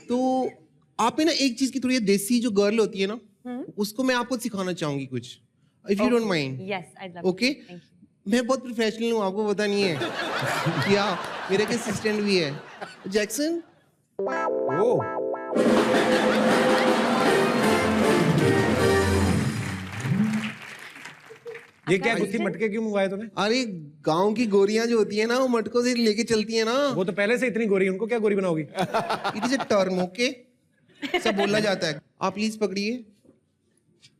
तो आप में ना एक चीज की थोड़ी देसी जो गर्ल होती है ना, उसको मैं आपको सिखाना चाहूंगी कुछ, if you don't mind. Yes, I'd love okay? to. Thank you. मैं बहुत प्रोफेशनल हूँ, आपको पता नहीं है क्या? मेरे के असिस्टेंट भी है जैक्सन। ये क्या गुत्थी मटके क्यों मंगवाए तूने? अरे गांव की गोरियां जो होती है ना, वो मटकों से लेके चलती है ना। वो तो पहले से इतनी गोरी, उनको क्या गोरी बनाओगी? It is a term, okay? सब बोला जाता है। आप प्लीज पकड़िए।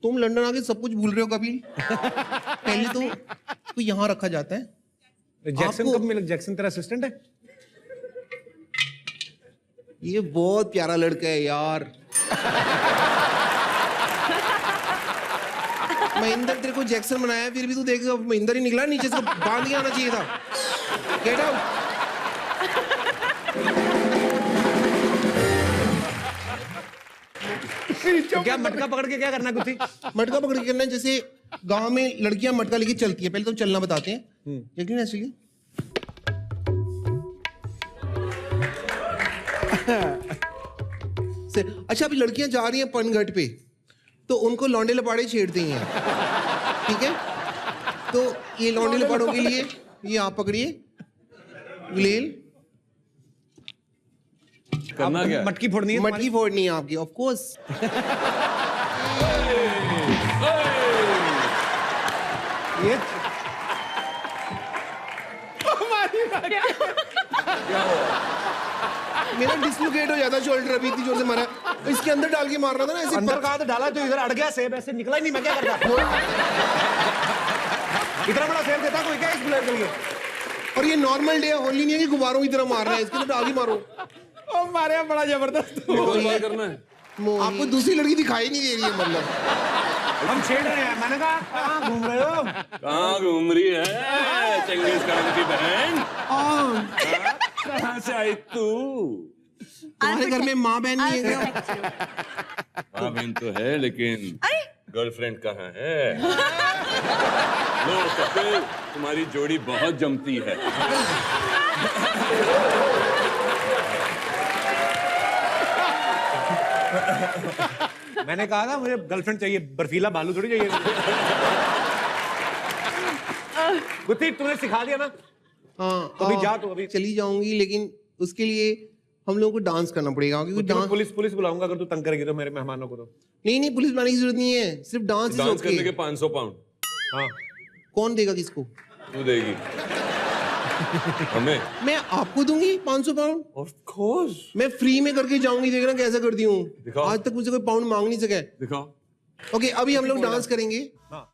तुम लंदन आके सब कुछ भूल रहे हो कपिल। पहले तो यहाँ रखा जाता है। जैक्सन कब मिला? जैक्सन तेरा असिस्टेंट है? ये बहुत प्यारा लड़का है यार। महेंद्र तेरे को जैक्सन बनाया, फिर भी तू देख महेंद्र ही निकला, नीचे से बांध के आना चाहिए था। Get out. तो क्या मटका पकड़ के क्या करना है गुत्थी? मटका पकड़ के करना है, जैसे गांव में लड़कियां मटका लेके चलती है। पहले तो चलना बताते हैं। लेकिन ऐसे ही अच्छा, अभी लड़कियां जा रही हैं पनघट पे, तो उनको लौंडे लपाड़े छेड़ते हैं, ठीक है? तो ये लौंडे लपाड़ों के लिए ये आप पकड़िए गुलेल। करना क्या? मटकी फोड़नी है? मटकी फोड़नी है आपकी, ऑफ कोर्स। ये मेरा डिसलोकेट हो जाता शोल्डर, अभी इतनी जोर से मारा। इसके अंदर डाल के मार रहा था ना ऐसे। अंदर कहा तो डाला, तो इधर अड़ गया सेब, ऐसे निकला ही नहीं। मैं क्या करता? इतना बड़ा फेयर देता कोई क्या इस प्लेयर के लिए? और ये नॉर्मल डे है, होली नहीं है कि गुब्बारों की तरह मार रहा है, इसके तो आगे मारो। ओ मारे यहाँ बड़ा जबरदस्त। क्या करना है? आपको दूसरी लड़की दिखाई नहीं दे रही है मतलब। हम छेड़ रहे हैं, मैंने कहा कहाँ घूम रहे हो? कहाँ घूम रही है चंगेज खान की बहन? कहाँ से आई तू? तुम्हारे घर में माँ बहन नहीं है क्या? हाँ बहन तो है लेकिन गर्लफ्रेंड कहाँ है? लो कपिल, तुम्हारी जोड़ी बहुत जमती है। मैंने कहा था मुझे गर्लफ्रेंड चाहिए, बर्फीला बालू थोड़ी चाहिए। गुत्ती तूने सिखा दिया ना? हाँ, तो अभी जा, तो अभी चली जाऊंगी, लेकिन उसके लिए हम लोगों को डांस करना पड़ेगा, क्योंकि डांस। पुलिस बुलाऊंगा अगर तू तंग करेगी तो मेरे मेहमानों को। तो नहीं पुलिस बुलाने की जरूरत नहीं है, सिर्फ डांस डांस करने के 500 पाउंड। हाँ, कौन देगा किसको? तू देगी हमें। मैं आपको दूंगी 500 पाउंड। Of course. मैं फ्री में करके जाऊंगी, देखना कैसा करती हूँ। दिखाओ। आज तक मुझे कोई पाउंड मांग नहीं सका। दिखाओ। ओके, अभी हम लोग डांस करेंगे।